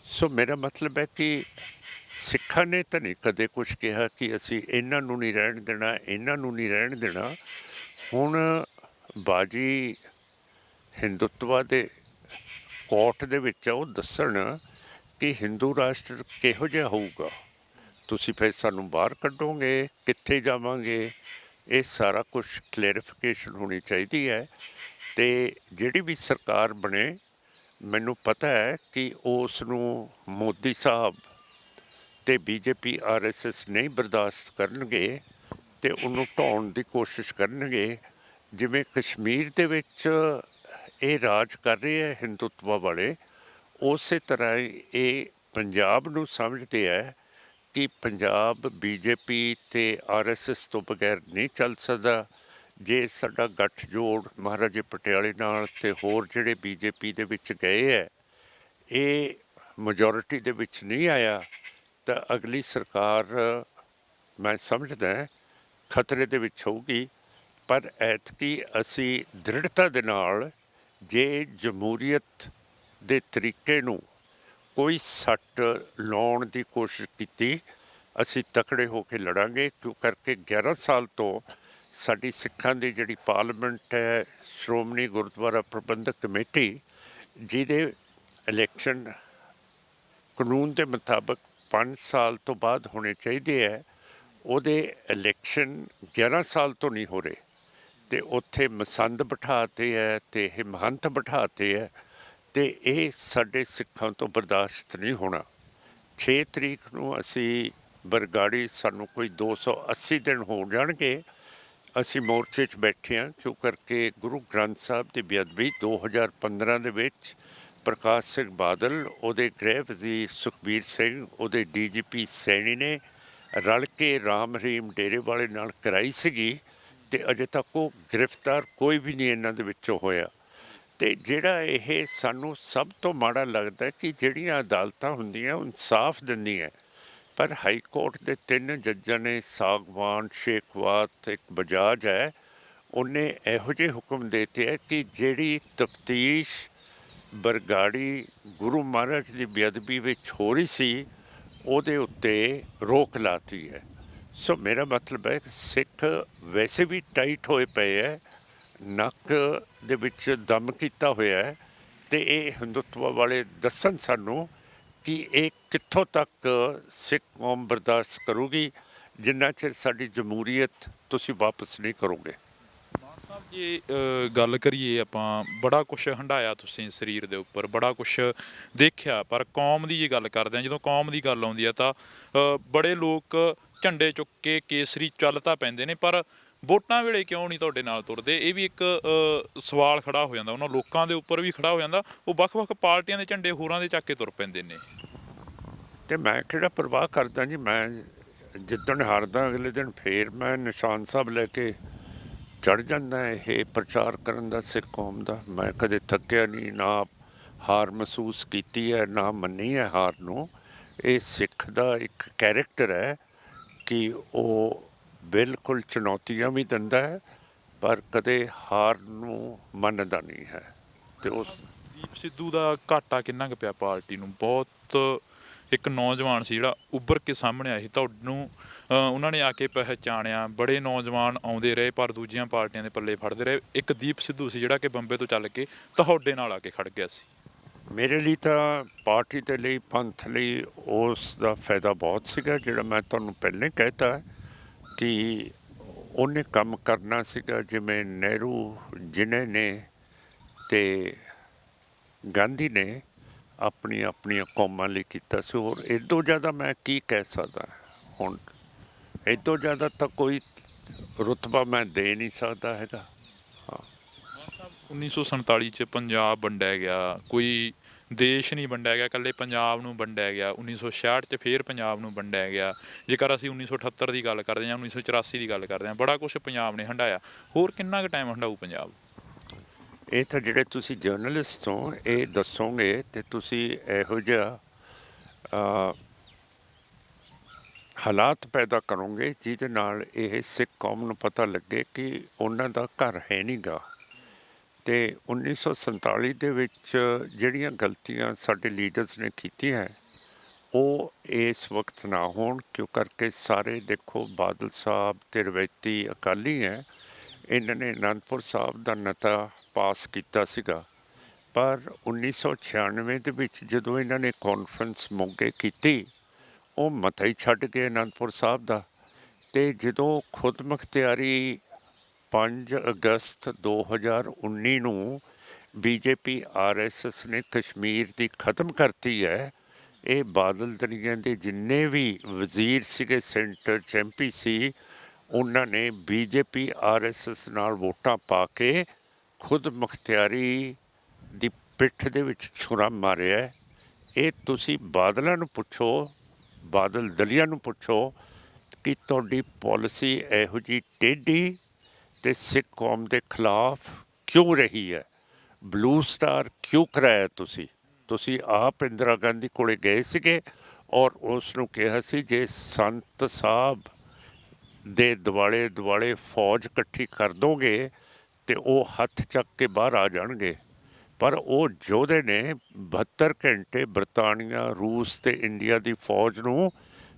ਸੋ ਮੇਰਾ ਮਤਲਬ ਹੈ ਕਿ ਸਿੱਖਾਂ ਨੇ ਤਾਂ ਨਹੀਂ ਕਦੇ ਕੁਛ ਕਿਹਾ ਕਿ ਅਸੀਂ ਇਹਨਾਂ ਨੂੰ ਨਹੀਂ ਰਹਿਣ ਦੇਣਾ, ਇਹਨਾਂ ਨੂੰ ਨਹੀਂ ਰਹਿਣ ਦੇਣਾ। ਹੁਣ ਬਾਜੀ ਹਿੰਦੂਤਵਾ ਦੇ ਕੋਰਟ ਦੇ ਵਿੱਚ ਉਹ ਦੱਸਣ ਕਿ ਹਿੰਦੂ ਰਾਸ਼ਟਰ ਕਿਹੋ ਜਿਹਾ ਹੋਊਗਾ, ਤੁਸੀਂ ਫਿਰ ਸਾਨੂੰ ਬਾਹਰ ਕੱਢੋਗੇ, ਕਿੱਥੇ ਜਾਵਾਂਗੇ, ਇਹ ਸਾਰਾ ਕੁਝ ਕਲੈਰੀਫਿਕੇਸ਼ਨ ਹੋਣੀ ਚਾਹੀਦੀ ਹੈ। ਅਤੇ ਜਿਹੜੀ ਵੀ ਸਰਕਾਰ ਬਣੇ, ਮੈਨੂੰ ਪਤਾ ਹੈ ਕਿ ਉਸ ਨੂੰ ਮੋਦੀ ਸਾਹਿਬ ਅਤੇ BJP RSS ਨਹੀਂ ਬਰਦਾਸ਼ਤ ਕਰਨਗੇ ਅਤੇ ਉਹਨੂੰ ਢਾਉਣ ਦੀ ਕੋਸ਼ਿਸ਼ ਕਰਨਗੇ। ਜਿਵੇਂ ਕਸ਼ਮੀਰ ਦੇ ਵਿੱਚ ਇਹ ਰਾਜ ਕਰ ਰਹੇ ਹੈ ਹਿੰਦੂਤਵਾ ਵਾਲੇ, ਉਸੇ ਤਰ੍ਹਾਂ ਇਹ ਪੰਜਾਬ ਨੂੰ ਸਮਝਦੇ ਹੈ ਕਿ ਪੰਜਾਬ BJP ਅਤੇ RSS ਤੋਂ ਬਗੈਰ ਨਹੀਂ ਚੱਲ ਸਕਦਾ। ਜੇ ਸਾਡਾ ਗੱਠਜੋੜ ਮਹਾਰਾਜੇ ਪਟਿਆਲੇ ਨਾਲ ਅਤੇ ਹੋਰ ਜਿਹੜੇ BJP ਦੇ ਵਿੱਚ ਗਏ ਹੈ, ਇਹ ਮੈਜੋਰਿਟੀ ਦੇ ਵਿੱਚ ਨਹੀਂ ਆਇਆ ਤਾਂ ਅਗਲੀ ਸਰਕਾਰ ਮੈਂ ਸਮਝਦਾ ਖਤਰੇ ਦੇ ਵਿੱਚ ਹੋਊਗੀ। ਪਰ ਐਤਕੀ ਅਸੀਂ ਦ੍ਰਿੜਤਾ ਦੇ ਨਾਲ ਜੇ ਜਮਹੂਰੀਅਤ ਦੇ ਤਰੀਕੇ ਨੂੰ ਕੋਈ ਸੱਟ ਲਾਉਣ ਦੀ ਕੋਸ਼ਿਸ਼ ਕੀਤੀ, ਅਸੀਂ ਤਕੜੇ ਹੋ ਕੇ ਲੜਾਂਗੇ। ਕਿਉਂ ਕਰਕੇ 11 ਸਾਲ ਤੋਂ ਸਾਡੀ ਸਿੱਖਾਂ ਦੀ ਜਿਹੜੀ ਪਾਰਲੀਮੈਂਟ ਹੈ, ਸ਼੍ਰੋਮਣੀ ਗੁਰਦੁਆਰਾ ਪ੍ਰਬੰਧਕ ਕਮੇਟੀ, ਜਿਹਦੇ ਇਲੈਕਸ਼ਨ ਕਾਨੂੰਨ ਦੇ ਮੁਤਾਬਕ 5 ਸਾਲ ਤੋਂ ਬਾਅਦ ਹੋਣੇ ਚਾਹੀਦੇ ਹੈ, ਉਹਦੇ ਇਲੈਕਸ਼ਨ 11 ਸਾਲ ਤੋਂ ਨਹੀਂ ਹੋ ਰਹੇ ਅਤੇ ਉੱਥੇ ਮਸੰਦ ਬਿਠਾਤੇ ਹੈ ਅਤੇ ਇਹ ਮਹੰਤ ਬਿਠਾਤੇ ਹੈ ਅਤੇ ਇਹ ਸਾਡੇ ਸਿੱਖਾਂ ਤੋਂ ਬਰਦਾਸ਼ਤ ਨਹੀਂ ਹੋਣਾ। 6 ਤਰੀਕ ਨੂੰ ਅਸੀਂ ਬਰਗਾੜੀ, ਸਾਨੂੰ ਕੋਈ 280 ਦਿਨ ਹੋ ਜਾਣਗੇ, ਅਸੀਂ ਮੋਰਚੇ 'ਚ ਬੈਠੇ ਹਾਂ। ਕਿਉਂ ਕਰਕੇ ਗੁਰੂ ਗ੍ਰੰਥ ਸਾਹਿਬ ਦੀ ਬੇਅਦਬੀ 2015 ਦੇ ਵਿੱਚ ਪ੍ਰਕਾਸ਼ ਸਿੰਘ ਬਾਦਲ, ਉਹਦੇ ਗ੍ਰਹਿ ਵਜ਼ੀਰ ਸੁਖਬੀਰ ਸਿੰਘ, ਉਹਦੇ DGP ਸੈਣੀ ਨੇ ਰਲ ਕੇ ਰਾਮ ਰਹੀਮ ਡੇਰੇ ਵਾਲੇ ਨਾਲ ਕਰਾਈ ਸੀਗੀ ਅਤੇ ਅਜੇ ਤੱਕ ਉਹ ਗ੍ਰਿਫਤਾਰ ਕੋਈ ਵੀ ਨਹੀਂ ਇਹਨਾਂ ਦੇ ਵਿੱਚੋਂ ਹੋਇਆ। ਅਤੇ ਜਿਹੜਾ ਇਹ ਸਾਨੂੰ ਸਭ ਤੋਂ ਮਾੜਾ ਲੱਗਦਾ ਕਿ ਜਿਹੜੀਆਂ ਅਦਾਲਤਾਂ ਹੁੰਦੀਆਂ ਉਹ ਇਨਸਾਫ ਦਿੰਦੀਆਂ, ਪਰ ਹਾਈ ਕੋਰਟ ਦੇ 3 ਜੱਜਾਂ ਨੇ, ਸਾਗਵਾਨ, ਸ਼ੇਖਵਾਤ, ਇੱਕ ਬਜਾਜ ਹੈ, ਉਹਨੇ ਇਹੋ ਜਿਹੇ ਹੁਕਮ ਦਿੱਤੇ ਹੈ ਕਿ ਜਿਹੜੀ ਤਫਤੀਸ਼ ਬਰਗਾੜੀ ਗੁਰੂ ਮਹਾਰਾਜ ਦੀ ਬੇਅਦਬੀ ਵਿੱਚ ਹੋ ਰਹੀ ਸੀ, ਉਹਦੇ ਉੱਤੇ ਰੋਕ ਲਾਤੀ ਹੈ। ਸੋ ਮੇਰਾ ਮਤਲਬ ਹੈ ਸਿੱਖ ਵੈਸੇ ਵੀ ਟਾਈਟ ਹੋਏ ਪਏ ਹੈ, ਨੱਕ ਦੇ ਵਿੱਚ ਦਮ ਕੀਤਾ ਹੋਇਆ ਹੈ, ਅਤੇ ਇਹ ਹਿੰਦੂਤਵਾ ਵਾਲੇ ਦੱਸਣ ਸਾਨੂੰ ਕਿ ਇਹ ਕਿੱਥੋਂ ਤੱਕ ਸਿੱਖ ਕੌਮ ਬਰਦਾਸ਼ਤ ਕਰੂਗੀ ਜਿੰਨਾ ਚਿਰ ਸਾਡੀ ਜਮਹੂਰੀਅਤ ਤੁਸੀਂ ਵਾਪਸ ਨਹੀਂ ਕਰੋਗੇ। ਮਾਨ ਸਾਹਿਬ ਜੀ, ਗੱਲ ਕਰੀਏ ਆਪਾਂ, ਬੜਾ ਕੁਛ ਹੰਢਾਇਆ ਤੁਸੀਂ ਸਰੀਰ ਦੇ ਉੱਪਰ, ਬੜਾ ਕੁਛ ਦੇਖਿਆ, ਪਰ ਕੌਮ ਦੀ ਜੇ ਗੱਲ ਕਰਦੇ ਹਾਂ, ਜਦੋਂ ਕੌਮ ਦੀ ਗੱਲ ਆਉਂਦੀ ਹੈ ਤਾਂ ਬੜੇ ਲੋਕ ਝੰਡੇ ਚੁੱਕ ਕੇ ਕੇਸਰੀ ਚੱਲ ਤਾਂ ਪੈਂਦੇ ਨੇ, ਪਰ ਵੋਟਾਂ ਵੇਲੇ ਕਿਉਂ ਨਹੀਂ ਤੁਹਾਡੇ ਨਾਲ ਤੁਰਦੇ? ਇਹ ਵੀ ਇੱਕ ਸਵਾਲ ਖੜਾ ਹੋ ਜਾਂਦਾ, ਉਹਨਾਂ ਲੋਕਾਂ ਦੇ ਉੱਪਰ ਵੀ ਖੜਾ ਹੋ ਜਾਂਦਾ। ਉਹ ਵੱਖ-ਵੱਖ ਪਾਰਟੀਆਂ ਦੇ ਝੰਡੇ ਹੋਰਾਂ ਦੇ ਚੱਕ ਕੇ ਤੁਰ ਪੈਂਦੇ ਨੇ। ਅਤੇ ਮੈਂ ਕਿਹੜਾ ਪਰਵਾਹ ਕਰਦਾ ਜੀ, ਮੈਂ ਜਿੱਦਣ ਹਾਰਦਾ ਅਗਲੇ ਦਿਨ ਫੇਰ ਮੈਂ ਨਿਸ਼ਾਨ ਸਾਹਿਬ ਲੈ ਕੇ ਚੜ੍ਹ ਜਾਂਦਾ ਇਹ ਪ੍ਰਚਾਰ ਕਰਨ ਦਾ ਸਿੱਖ ਕੌਮ ਦਾ। ਮੈਂ ਕਦੇ ਥੱਕਿਆ ਨਹੀਂ, ਨਾ ਹਾਰ ਮਹਿਸੂਸ ਕੀਤੀ ਹੈ, ਨਾ ਮੰਨੀ ਹੈ ਹਾਰ ਨੂੰ। ਇਹ ਸਿੱਖ ਦਾ ਇੱਕ ਕੈਰੈਕਟਰ ਹੈ ਕਿ ਉਹ ਬਿਲਕੁਲ ਚੁਣੌਤੀਆਂ ਵੀ ਦਿੰਦਾ ਹੈ, ਪਰ ਕਦੇ ਹਾਰ ਨੂੰ ਮੰਨਦਾ ਨਹੀਂ ਹੈ। ਅਤੇ ਉਸ ਦੀਪ ਸਿੱਧੂ ਦਾ ਘਾਟਾ ਕਿੰਨਾ ਕੁ ਪਿਆ ਪਾਰਟੀ ਨੂੰ? ਬਹੁਤ ਇੱਕ ਨੌਜਵਾਨ ਸੀ ਜਿਹੜਾ ਉੱਭਰ ਕੇ ਸਾਹਮਣੇ ਆਇਆ ਸੀ, ਤੁਹਾਨੂੰ ਉਹਨਾਂ ਨੇ ਆ ਕੇ ਪਹਿਚਾਣਿਆ। ਬੜੇ ਨੌਜਵਾਨ ਆਉਂਦੇ ਰਹੇ ਪਰ ਦੂਜੀਆਂ ਪਾਰਟੀਆਂ ਦੇ ਪੱਲੇ ਫੜਦੇ ਰਹੇ। ਇੱਕ ਦੀਪ ਸਿੱਧੂ ਸੀ ਜਿਹੜਾ ਕਿ ਬੰਬੇ ਤੋਂ ਚੱਲ ਕੇ ਤੁਹਾਡੇ ਨਾਲ ਆ ਕੇ ਖੜ ਗਿਆ ਸੀ। ਮੇਰੇ ਲਈ ਤਾਂ ਪਾਰਟੀ ਦੇ ਲਈ, ਪੰਥ ਲਈ ਉਸ ਦਾ ਫਾਇਦਾ ਬਹੁਤ ਸੀਗਾ, ਜਿਹੜਾ ਮੈਂ ਤੁਹਾਨੂੰ ਪਹਿਲਾਂ ਹੀ ਕਹਿਤਾ ਕਿ ਉਹਨੇ ਕੰਮ ਕਰਨਾ ਸੀਗਾ ਜਿਵੇਂ ਨਹਿਰੂ, ਜਿਨ੍ਹਾਂ ਨੇ ਅਤੇ ਗਾਂਧੀ ਨੇ ਆਪਣੀਆਂ ਕੌਮਾਂ ਲਈ ਕੀਤਾ ਸੀ। ਹੋਰ ਇੱਦੋਂ ਜ਼ਿਆਦਾ ਮੈਂ ਕੀ ਕਹਿ ਸਕਦਾ? ਹੁਣ ਇੱਦੋਂ ਜ਼ਿਆਦਾ ਤਾਂ ਕੋਈ ਰੁਤਬਾ ਮੈਂ ਦੇ ਨਹੀਂ ਸਕਦਾ ਹੈਗਾ। 1947 'ਚ ਪੰਜਾਬ ਵੰਡਿਆ ਗਿਆ, ਕੋਈ ਦੇਸ਼ ਨਹੀਂ ਵੰਡਿਆ ਗਿਆ, ਇਕੱਲੇ ਪੰਜਾਬ ਨੂੰ ਵੰਡਿਆ ਗਿਆ। 1966 'ਚ ਫਿਰ ਪੰਜਾਬ ਨੂੰ ਵੰਡਿਆ ਗਿਆ। ਜੇਕਰ ਅਸੀਂ 1978 ਦੀ ਗੱਲ ਕਰਦੇ ਹਾਂ, 1984 ਦੀ ਗੱਲ ਕਰਦੇ ਹਾਂ, ਬੜਾ ਕੁਛ ਪੰਜਾਬ ਨੇ ਹੰਢਾਇਆ। ਹੋਰ ਕਿੰਨਾ ਕੁ ਟਾਈਮ ਹੰਢਾਊ ਪੰਜਾਬ? ਇਹ ਤਾਂ ਜਿਹੜੇ ਤੁਸੀਂ ਜਰਨਲਿਸਟ ਹੋ ਇਹ ਦੱਸੋਗੇ ਅਤੇ ਤੁਸੀਂ ਇਹੋ ਜਿਹਾ ਹਾਲਾਤ ਪੈਦਾ ਕਰੋਗੇ ਜਿਹਦੇ ਨਾਲ ਇਹ ਸਿੱਖ ਕੌਮ ਨੂੰ ਪਤਾ ਲੱਗੇ ਕਿ ਉਹਨਾਂ ਦਾ ਘਰ ਹੈ ਨਹੀਂ ਗਾ। ਅਤੇ 1947 ਦੇ ਵਿੱਚ ਜਿਹੜੀਆਂ ਗਲਤੀਆਂ ਸਾਡੇ ਲੀਡਰਸ ਨੇ ਕੀਤੀਆਂ ਉਹ ਇਸ ਵਕਤ ਨਾ ਹੋਣ। ਕਿਉਂ ਕਰਕੇ ਸਾਰੇ ਦੇਖੋ, ਬਾਦਲ ਸਾਹਿਬ ਅਤੇ ਰਵਾਇਤੀ ਅਕਾਲੀ ਹੈ, ਇਹਨਾਂ ਨੇ ਅਨੰਦਪੁਰ ਸਾਹਿਬ ਦਾ ਨਤਾ ਪਾਸ ਕੀਤਾ ਸੀਗਾ ਪਰ 1996 ਦੇ ਵਿੱਚ ਜਦੋਂ ਇਹਨਾਂ ਨੇ ਕਾਨਫਰੰਸ ਮੋਗੇ ਕੀਤੀ, ਉਹ ਮਤਾ ਹੀ ਛੱਡ ਗਏ ਅਨੰਦਪੁਰ ਸਾਹਿਬ ਦਾ। ਅਤੇ ਜਦੋਂ ਖੁਦ ਮੁਖਤਿਆਰੀ 5 ਅਗਸਤ 2019 ਨੂੰ BJP RSS ਨੇ ਕਸ਼ਮੀਰ ਦੀ ਖਤਮ ਕਰਤੀ ਹੈ, ਇਹ ਬਾਦਲ ਦਲੀਆਂ ਦੇ ਜਿੰਨੇ ਵੀ ਵਜ਼ੀਰ ਸੀਗੇ ਸੈਂਟਰ 'ਚ MP ਸੀ, ਉਹਨਾਂ ਨੇ BJP RSS ਨਾਲ ਵੋਟਾਂ ਪਾ ਕੇ ਖੁਦ ਮੁਖਤਿਆਰੀ ਦੀ ਪਿੱਠ ਦੇ ਵਿੱਚ ਛੁਰਾ ਮਾਰਿਆ। ਇਹ ਤੁਸੀਂ ਬਾਦਲਾਂ ਨੂੰ ਪੁੱਛੋ, ਬਾਦਲ ਦਲੀਆਂ ਨੂੰ ਪੁੱਛੋ ਕਿ ਤੁਹਾਡੀ ਪਾਲਿਸੀ ਇਹੋ ਜਿਹੀ ਟੇਢੀ ਅਤੇ ਸਿੱਖ ਕੌਮ ਦੇ ਖਿਲਾਫ ਕਿਉਂ ਰਹੀ ਹੈ। ਬਲੂ ਸਟਾਰ ਕਿਉਂ ਕਰਾਇਆ ਤੁਸੀਂ ਆਪ ਇੰਦਰਾ ਗਾਂਧੀ ਕੋਲੇ ਗਏ ਸੀਗੇ ਔਰ ਉਸ ਨੂੰ ਕਿਹਾ ਸੀ ਜੇ ਸੰਤ ਸਾਹਿਬ ਦੇ ਦੁਆਲੇ ਫੌਜ ਇਕੱਠੀ ਕਰ ਦੋਗੇ ਅਤੇ ਉਹ ਹੱਥ ਚੱਕ ਕੇ ਬਾਹਰ ਆ ਜਾਣਗੇ। ਪਰ ਉਹ ਯੋਧੇ ਨੇ 72 ਘੰਟੇ ਬਰਤਾਨੀਆ, ਰੂਸ ਅਤੇ ਇੰਡੀਆ ਦੀ ਫੌਜ ਨੂੰ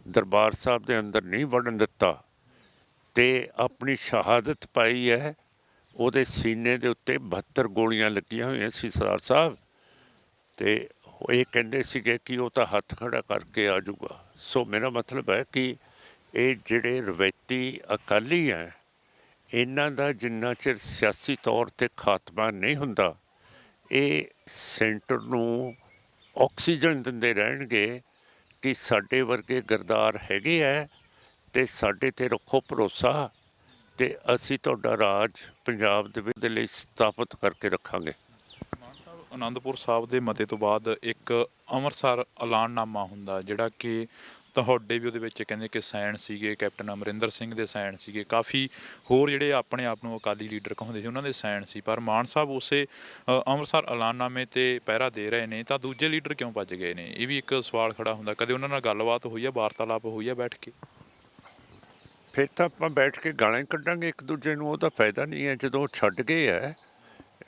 ਦਰਬਾਰ ਸਾਹਿਬ ਦੇ ਅੰਦਰ ਨਹੀਂ ਵੜਨ ਦਿੱਤਾ ਅਤੇ ਆਪਣੀ ਸ਼ਹਾਦਤ ਪਾਈ ਹੈ। ਉਹਦੇ ਸੀਨੇ ਦੇ ਉੱਤੇ 72 ਗੋਲੀਆਂ ਲੱਗੀਆਂ ਹੋਈਆਂ ਸੀ ਸਰਦਾਰ ਸਾਹਿਬ, ਅਤੇ ਇਹ ਕਹਿੰਦੇ ਸੀਗੇ ਕਿ ਉਹ ਤਾਂ ਹੱਥ ਖੜਾ ਕਰਕੇ ਆ ਜਾਊਗਾ। ਸੋ ਮੇਰਾ ਮਤਲਬ ਹੈ ਕਿ ਇਹ ਜਿਹੜੇ ਰਵਾਇਤੀ ਅਕਾਲੀ ਹੈ, ਇਹਨਾਂ ਦਾ ਜਿੰਨਾ ਚਿਰ ਸਿਆਸੀ ਤੌਰ 'ਤੇ ਖਾਤਮਾ ਨਹੀਂ ਹੁੰਦਾ, ਇਹ ਸੈਂਟਰ ਨੂੰ ਆਕਸੀਜਨ ਦਿੰਦੇ ਰਹਿਣਗੇ ਕਿ ਸਾਡੇ ਵਰਗੇ ਗਰਦਾਰ ਹੈਗੇ ਹੈ ਅਤੇ ਸਾਡੇ 'ਤੇ ਰੱਖੋ ਭਰੋਸਾ ਅਤੇ ਅਸੀਂ ਤੁਹਾਡਾ ਰਾਜ ਪੰਜਾਬ ਦੇ ਲਈ ਸਥਾਪਿਤ ਕਰਕੇ ਰੱਖਾਂਗੇ। ਅਨੰਦਪੁਰ ਸਾਹਿਬ ਦੇ ਮਤੇ ਤੋਂ ਬਾਅਦ ਇੱਕ ਅੰਮ੍ਰਿਤਸਰ ਐਲਾਨਨਾਮਾ ਹੁੰਦਾ, ਜਿਹੜਾ ਕਿ ਤੁਹਾਡੇ ਵੀ ਉਹਦੇ ਵਿੱਚ ਕਹਿੰਦੇ ਕਿ ਸਾਈਨ ਸੀਗੇ, ਕੈਪਟਨ ਅਮਰਿੰਦਰ ਸਿੰਘ ਦੇ ਸਾਈਨ ਸੀਗੇ, ਕਾਫੀ ਹੋਰ ਜਿਹੜੇ ਆਪਣੇ ਆਪ ਨੂੰ ਅਕਾਲੀ ਲੀਡਰ ਕਹਾਉਂਦੇ ਸੀ ਉਹਨਾਂ ਦੇ ਸਾਈਨ ਸੀ। ਪਰ ਮਾਨ ਸਾਹਿਬ ਉਸੇ ਅੰਮ੍ਰਿਤਸਰ ਐਲਾਨਨਾਮੇ 'ਤੇ ਪਹਿਰਾ ਦੇ ਰਹੇ ਨੇ, ਤਾਂ ਦੂਜੇ ਲੀਡਰ ਕਿਉਂ ਭੱਜ ਗਏ ਨੇ? ਇਹ ਵੀ ਇੱਕ ਸਵਾਲ ਖੜਾ ਹੁੰਦਾ। ਕਦੇ ਉਹਨਾਂ ਨਾਲ ਗੱਲਬਾਤ ਹੋਈ ਹੈ, ਵਾਰਤਾਲਾਪ ਹੋਈ ਹੈ ਬੈਠ ਕੇ? ਫਿਰ ਤਾਂ ਆਪਾਂ ਬੈਠ ਕੇ ਗਾਲਾਂ ਹੀ ਕੱਢਾਂਗੇ ਇੱਕ ਦੂਜੇ ਨੂੰ, ਉਹਦਾ ਫਾਇਦਾ ਨਹੀਂ ਹੈ। ਜਦੋਂ ਉਹ ਛੱਡ ਗਏ ਹੈ,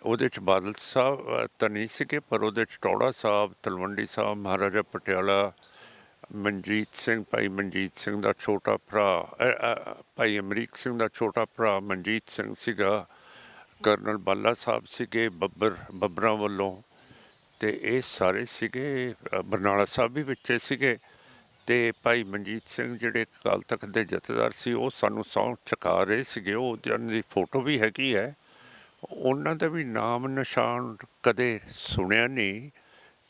ਉਹਦੇ 'ਚ ਬਾਦਲ ਸਾਹਿਬ ਤਾਂ ਨਹੀਂ ਸੀਗੇ, ਪਰ ਉਹਦੇ 'ਚ ਟੌੜਾ ਸਾਹਿਬ, ਤਲਵੰਡੀ ਸਾਹਿਬ, ਮਹਾਰਾਜਾ ਪਟਿਆਲਾ, ਮਨਜੀਤ ਸਿੰਘ, ਭਾਈ ਮਨਜੀਤ ਸਿੰਘ ਦਾ ਛੋਟਾ ਭਰਾ, ਭਾਈ ਅਮਰੀਕ ਸਿੰਘ ਦਾ ਛੋਟਾ ਭਰਾ ਮਨਜੀਤ ਸਿੰਘ ਸੀਗਾ, ਕਰਨਲ ਬਾਲਾ ਸਾਹਿਬ ਸੀਗੇ ਬੱਬਰਾਂ ਵੱਲੋਂ, ਅਤੇ ਇਹ ਸਾਰੇ ਸੀਗੇ। ਬਰਨਾਲਾ ਸਾਹਿਬ ਵੀ ਵਿੱਚੇ ਸੀਗੇ, ਅਤੇ ਭਾਈ ਮਨਜੀਤ ਸਿੰਘ ਜਿਹੜੇ ਅਕਾਲ ਤਖਤ ਦੇ ਜਥੇਦਾਰ ਸੀ, ਉਹ ਸਾਨੂੰ ਸਹੁੰ ਚੁਕਾ ਰਹੇ ਸੀਗੇ। ਉਹਨਾਂ ਦੀ ਫੋਟੋ ਵੀ ਹੈਗੀ ਹੈ। ਉਹਨਾਂ ਦਾ ਵੀ ਨਾਮ ਨਿਸ਼ਾਨ ਕਦੇ ਸੁਣਿਆ ਨਹੀਂ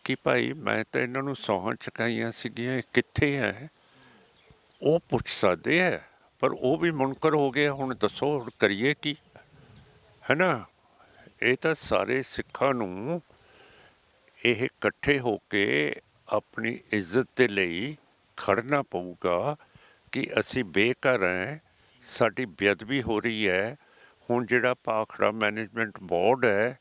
ਕਿ ਭਾਈ ਮੈਂ ਤਾਂ ਇਹਨਾਂ ਨੂੰ ਸਹੁੰ ਚੁਕਾਈਆਂ ਸੀਗੀਆਂ, ਕਿੱਥੇ ਹੈ? ਉਹ ਪੁੱਛ ਸਕਦੇ ਹੈ, ਪਰ ਉਹ ਵੀ ਮੁਨਕਰ ਹੋ ਗਏ। ਹੁਣ ਦੱਸੋ ਹੁਣ ਕਰੀਏ ਕੀ, ਹੈ ਨਾ? ਇਹ ਤਾਂ ਸਾਰੇ ਸਿੱਖਾਂ ਨੂੰ ਇਹ ਇਕੱਠੇ ਹੋ ਕੇ ਆਪਣੀ ਇੱਜ਼ਤ ਦੇ ਲਈ ਖੜਨਾ ਪਊਗਾ ਕਿ ਅਸੀਂ ਬੇਘਰ ਹੈ, ਸਾਡੀ ਬੇਅਦਬੀ ਹੋ ਰਹੀ ਹੈ। ਹੁਣ ਜਿਹੜਾ ਭਾਖੜਾ ਮੈਨੇਜਮੈਂਟ ਬੋਰਡ ਹੈ,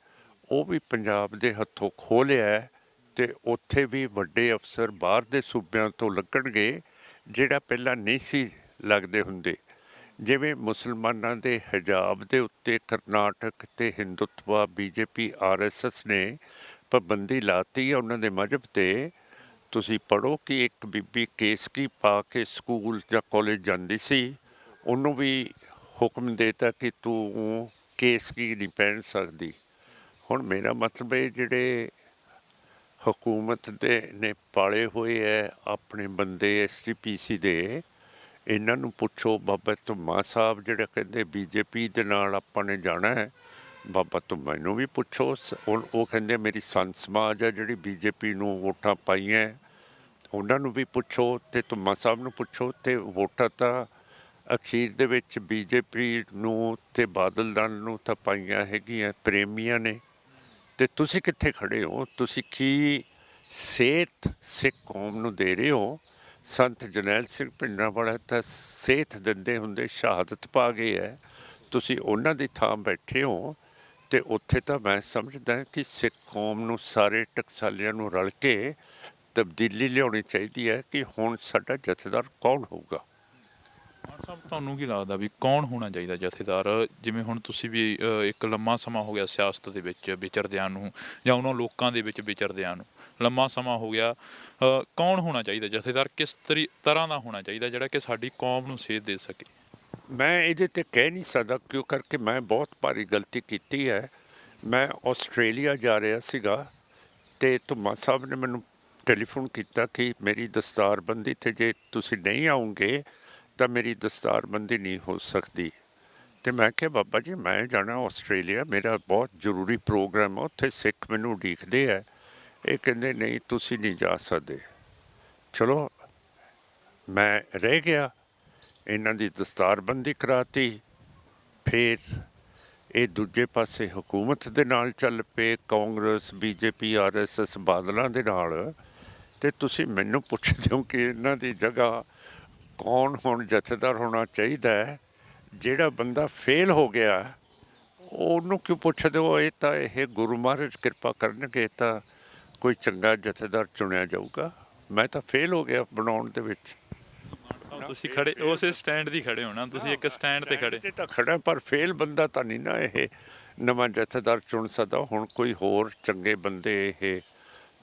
ਉਹ ਵੀ ਪੰਜਾਬ ਦੇ ਹੱਥੋਂ ਖੋਹ ਲਿਆ ਹੈ, ਅਤੇ ਉੱਥੇ ਵੀ ਵੱਡੇ ਅਫਸਰ ਬਾਹਰ ਦੇ ਸੂਬਿਆਂ ਤੋਂ ਲੱਗਣਗੇ, ਜਿਹੜਾ ਪਹਿਲਾਂ ਨਹੀਂ ਸੀ ਲੱਗਦੇ ਹੁੰਦੇ। ਜਿਵੇਂ ਮੁਸਲਮਾਨਾਂ ਦੇ ਹਿਜਾਬ ਦੇ ਉੱਤੇ ਕਰਨਾਟਕ ਅਤੇ ਹਿੰਦੂਤਵਾ BJP RSS ਨੇ ਪਾਬੰਦੀ ਲਾਤੀ ਹੈ ਉਹਨਾਂ ਦੇ ਮਜ਼ਹਬ 'ਤੇ। ਤੁਸੀਂ ਪੜ੍ਹੋ ਕਿ ਇੱਕ ਬੀਬੀ ਕੇਸਕੀ ਪਾ ਕੇ ਸਕੂਲ ਜਾਂ ਕਾਲਜ ਜਾਂਦੀ ਸੀ, ਉਹਨੂੰ ਵੀ ਹੁਕਮ ਦੇਤਾ ਕਿ ਤੂੰ ਕੇਸਕੀ ਨਹੀਂ ਪਹਿਨ ਸਕਦੀ। ਹੁਣ ਮੇਰਾ ਮਤਲਬ ਇਹ ਜਿਹੜੇ ਹਕੂਮਤ ਦੇ ਨੇ ਪਾਲੇ ਹੋਏ ਹੈ ਆਪਣੇ ਬੰਦੇ SGPC ਦੇ, ਇਹਨਾਂ ਨੂੰ ਪੁੱਛੋ। ਬਾਬਾ ਧੁੰਮਾ ਸਾਹਿਬ ਜਿਹੜਾ ਕਹਿੰਦੇ BJP ਦੇ ਨਾਲ ਆਪਾਂ ਨੇ ਜਾਣਾ ਹੈ, ਬਾਬਾ ਧੁੰਮਾ ਨੂੰ ਵੀ ਪੁੱਛੋ। ਉਹ ਕਹਿੰਦੇ ਮੇਰੀ ਸੰਤ ਸਮਾਜ ਹੈ ਜਿਹੜੀ BJP ਨੂੰ ਵੋਟਾਂ ਪਾਈਆਂ, ਉਹਨਾਂ ਨੂੰ ਵੀ ਪੁੱਛੋ, ਅਤੇ ਧੁੰਮਾ ਸਾਹਿਬ ਨੂੰ ਪੁੱਛੋ। ਅਤੇ ਵੋਟਾਂ ਤਾਂ ਅਖੀਰ ਦੇ ਵਿੱਚ BJP ਨੂੰ ਅਤੇ ਬਾਦਲ ਦਲ ਨੂੰ ਤਾਂ ਪਾਈਆਂ ਹੈਗੀਆਂ ਪ੍ਰੇਮੀਆਂ ਨੇ। ਅਤੇ ਤੁਸੀਂ ਕਿੱਥੇ ਖੜ੍ਹੇ ਹੋ? ਤੁਸੀਂ ਕੀ ਸੇਧ ਸਿੱਖ ਕੌਮ ਨੂੰ ਦੇ ਰਹੇ ਹੋ? ਸੰਤ ਜਰਨੈਲ ਸਿੰਘ ਭਿੰਡਰਾਂਵਾਲਾ ਤਾਂ ਸੇਧ ਦਿੰਦੇ ਹੁੰਦੇ ਸ਼ਹਾਦਤ ਪਾ ਗਏ ਹੈ, ਤੁਸੀਂ ਉਹਨਾਂ ਦੀ ਥਾਂ ਬੈਠੇ ਹੋ। ਅਤੇ ਉੱਥੇ ਤਾਂ ਮੈਂ ਸਮਝਦਾ ਕਿ ਸਿੱਖ ਕੌਮ ਨੂੰ ਸਾਰੇ ਟਕਸਾਲੀਆਂ ਨੂੰ ਰਲ ਕੇ ਤਬਦੀਲੀ ਲਿਆਉਣੀ ਚਾਹੀਦੀ ਹੈ ਕਿ ਹੁਣ ਸਾਡਾ ਜਥੇਦਾਰ ਕੌਣ ਹੋਊਗਾ। ਮਾਨ ਸਾਹਿਬ, ਤੁਹਾਨੂੰ ਕੀ ਲੱਗਦਾ ਵੀ ਕੌਣ ਹੋਣਾ ਚਾਹੀਦਾ ਜਥੇਦਾਰ? ਜਿਵੇਂ ਹੁਣ ਤੁਸੀਂ ਵੀ ਇੱਕ ਲੰਮਾ ਸਮਾਂ ਹੋ ਗਿਆ ਸਿਆਸਤ ਦੇ ਵਿੱਚ ਵਿਚਰਦਿਆਂ ਨੂੰ, ਜਾਂ ਉਹਨਾਂ ਲੋਕਾਂ ਦੇ ਵਿੱਚ ਵਿਚਰਦਿਆਂ ਨੂੰ ਲੰਮਾ ਸਮਾਂ ਹੋ ਗਿਆ। ਕੌਣ ਹੋਣਾ ਚਾਹੀਦਾ ਜਥੇਦਾਰ? ਕਿਸ ਤਰ੍ਹਾਂ ਦਾ ਹੋਣਾ ਚਾਹੀਦਾ ਜਿਹੜਾ ਕਿ ਸਾਡੀ ਕੌਮ ਨੂੰ ਸੇਧ ਦੇ ਸਕੇ? ਮੈਂ ਇਹਦੇ 'ਤੇ ਕਹਿ ਨਹੀਂ ਸਕਦਾ, ਕਿਉਂ ਕਰਕੇ ਮੈਂ ਬਹੁਤ ਭਾਰੀ ਗਲਤੀ ਕੀਤੀ ਹੈ। ਮੈਂ ਆਸਟ੍ਰੇਲੀਆ ਜਾ ਰਿਹਾ ਸੀਗਾ ਤੇ ਧੁੰਮਾ ਸਾਹਿਬ ਨੇ ਮੈਨੂੰ ਟੈਲੀਫੋਨ ਕੀਤਾ ਕਿ ਮੇਰੀ ਦਸਤਾਰਬੰਦੀ 'ਤੇ ਜੇ ਤੁਸੀਂ ਨਹੀਂ ਆਉਂਗੇ ਤਾਂ ਮੇਰੀ ਦਸਤਾਰਬੰਦੀ ਨਹੀਂ ਹੋ ਸਕਦੀ। ਤੇ ਮੈਂ ਕਿਹਾ ਬਾਬਾ ਜੀ ਮੈਂ ਜਾਣਾ ਆਸਟ੍ਰੇਲੀਆ, ਮੇਰਾ ਬਹੁਤ ਜ਼ਰੂਰੀ ਪ੍ਰੋਗਰਾਮ ਆ, ਉੱਥੇ ਸਿੱਖ ਮੈਨੂੰ ਉਡੀਕਦੇ ਆ। ਇਹ ਕਹਿੰਦੇ ਨਹੀਂ ਤੁਸੀਂ ਨਹੀਂ ਜਾ ਸਕਦੇ। ਚਲੋ ਮੈਂ ਰਹਿ ਗਿਆ, ਇਹਨਾਂ ਦੀ ਦਸਤਾਰਬੰਦੀ ਕਰਾਤੀ। ਫਿਰ ਇਹ ਦੂਜੇ ਪਾਸੇ ਹਕੂਮਤ ਦੇ ਨਾਲ ਚੱਲ ਪਏ, ਕਾਂਗਰਸ, BJP, RSS, ਬਾਦਲਾਂ ਦੇ ਨਾਲ। ਅਤੇ ਤੁਸੀਂ ਮੈਨੂੰ ਪੁੱਛਦੇ ਹੋ ਕਿ ਇਹਨਾਂ ਦੀ ਜਗ੍ਹਾ ਕੌਣ ਹੁਣ ਜਥੇਦਾਰ ਹੋਣਾ ਚਾਹੀਦਾ ਹੈ? ਜਿਹੜਾ ਬੰਦਾ ਫੇਲ ਹੋ ਗਿਆ ਉਹਨੂੰ ਕਿਉਂ ਪੁੱਛਦੇ ਹੋ? ਇਹ ਤਾਂ ਇਹ ਗੁਰੂ ਮਹਾਰਾਜ ਕਿਰਪਾ ਕਰਨਗੇ ਤਾਂ ਕੋਈ ਚੰਗਾ ਜਥੇਦਾਰ ਚੁਣਿਆ ਜਾਊਗਾ। ਮੈਂ ਤਾਂ ਫੇਲ ਹੋ ਗਿਆ ਬਣਾਉਣ ਦੇ ਵਿੱਚ। ਤੁਸੀਂ ਖੜੇ ਉਸੇ ਸਟੈਂਡ ਦੀ ਖੜੇ ਹੋ ਨਾ, ਤੁਸੀਂ ਇੱਕ ਸਟੈਂਡ ਤੇ ਖੜੇ ਤਾਂ ਖੜਾ, ਪਰ ਫੇਲ ਬੰਦਾ ਤਾਂ ਨਹੀਂ ਨਾ ਇਹ ਨਵਾਂ ਜਥੇਦਾਰ ਚੁਣ ਸਕਦਾ। ਹੁਣ ਕੋਈ ਹੋਰ ਚੰਗੇ ਬੰਦੇ ਇਹ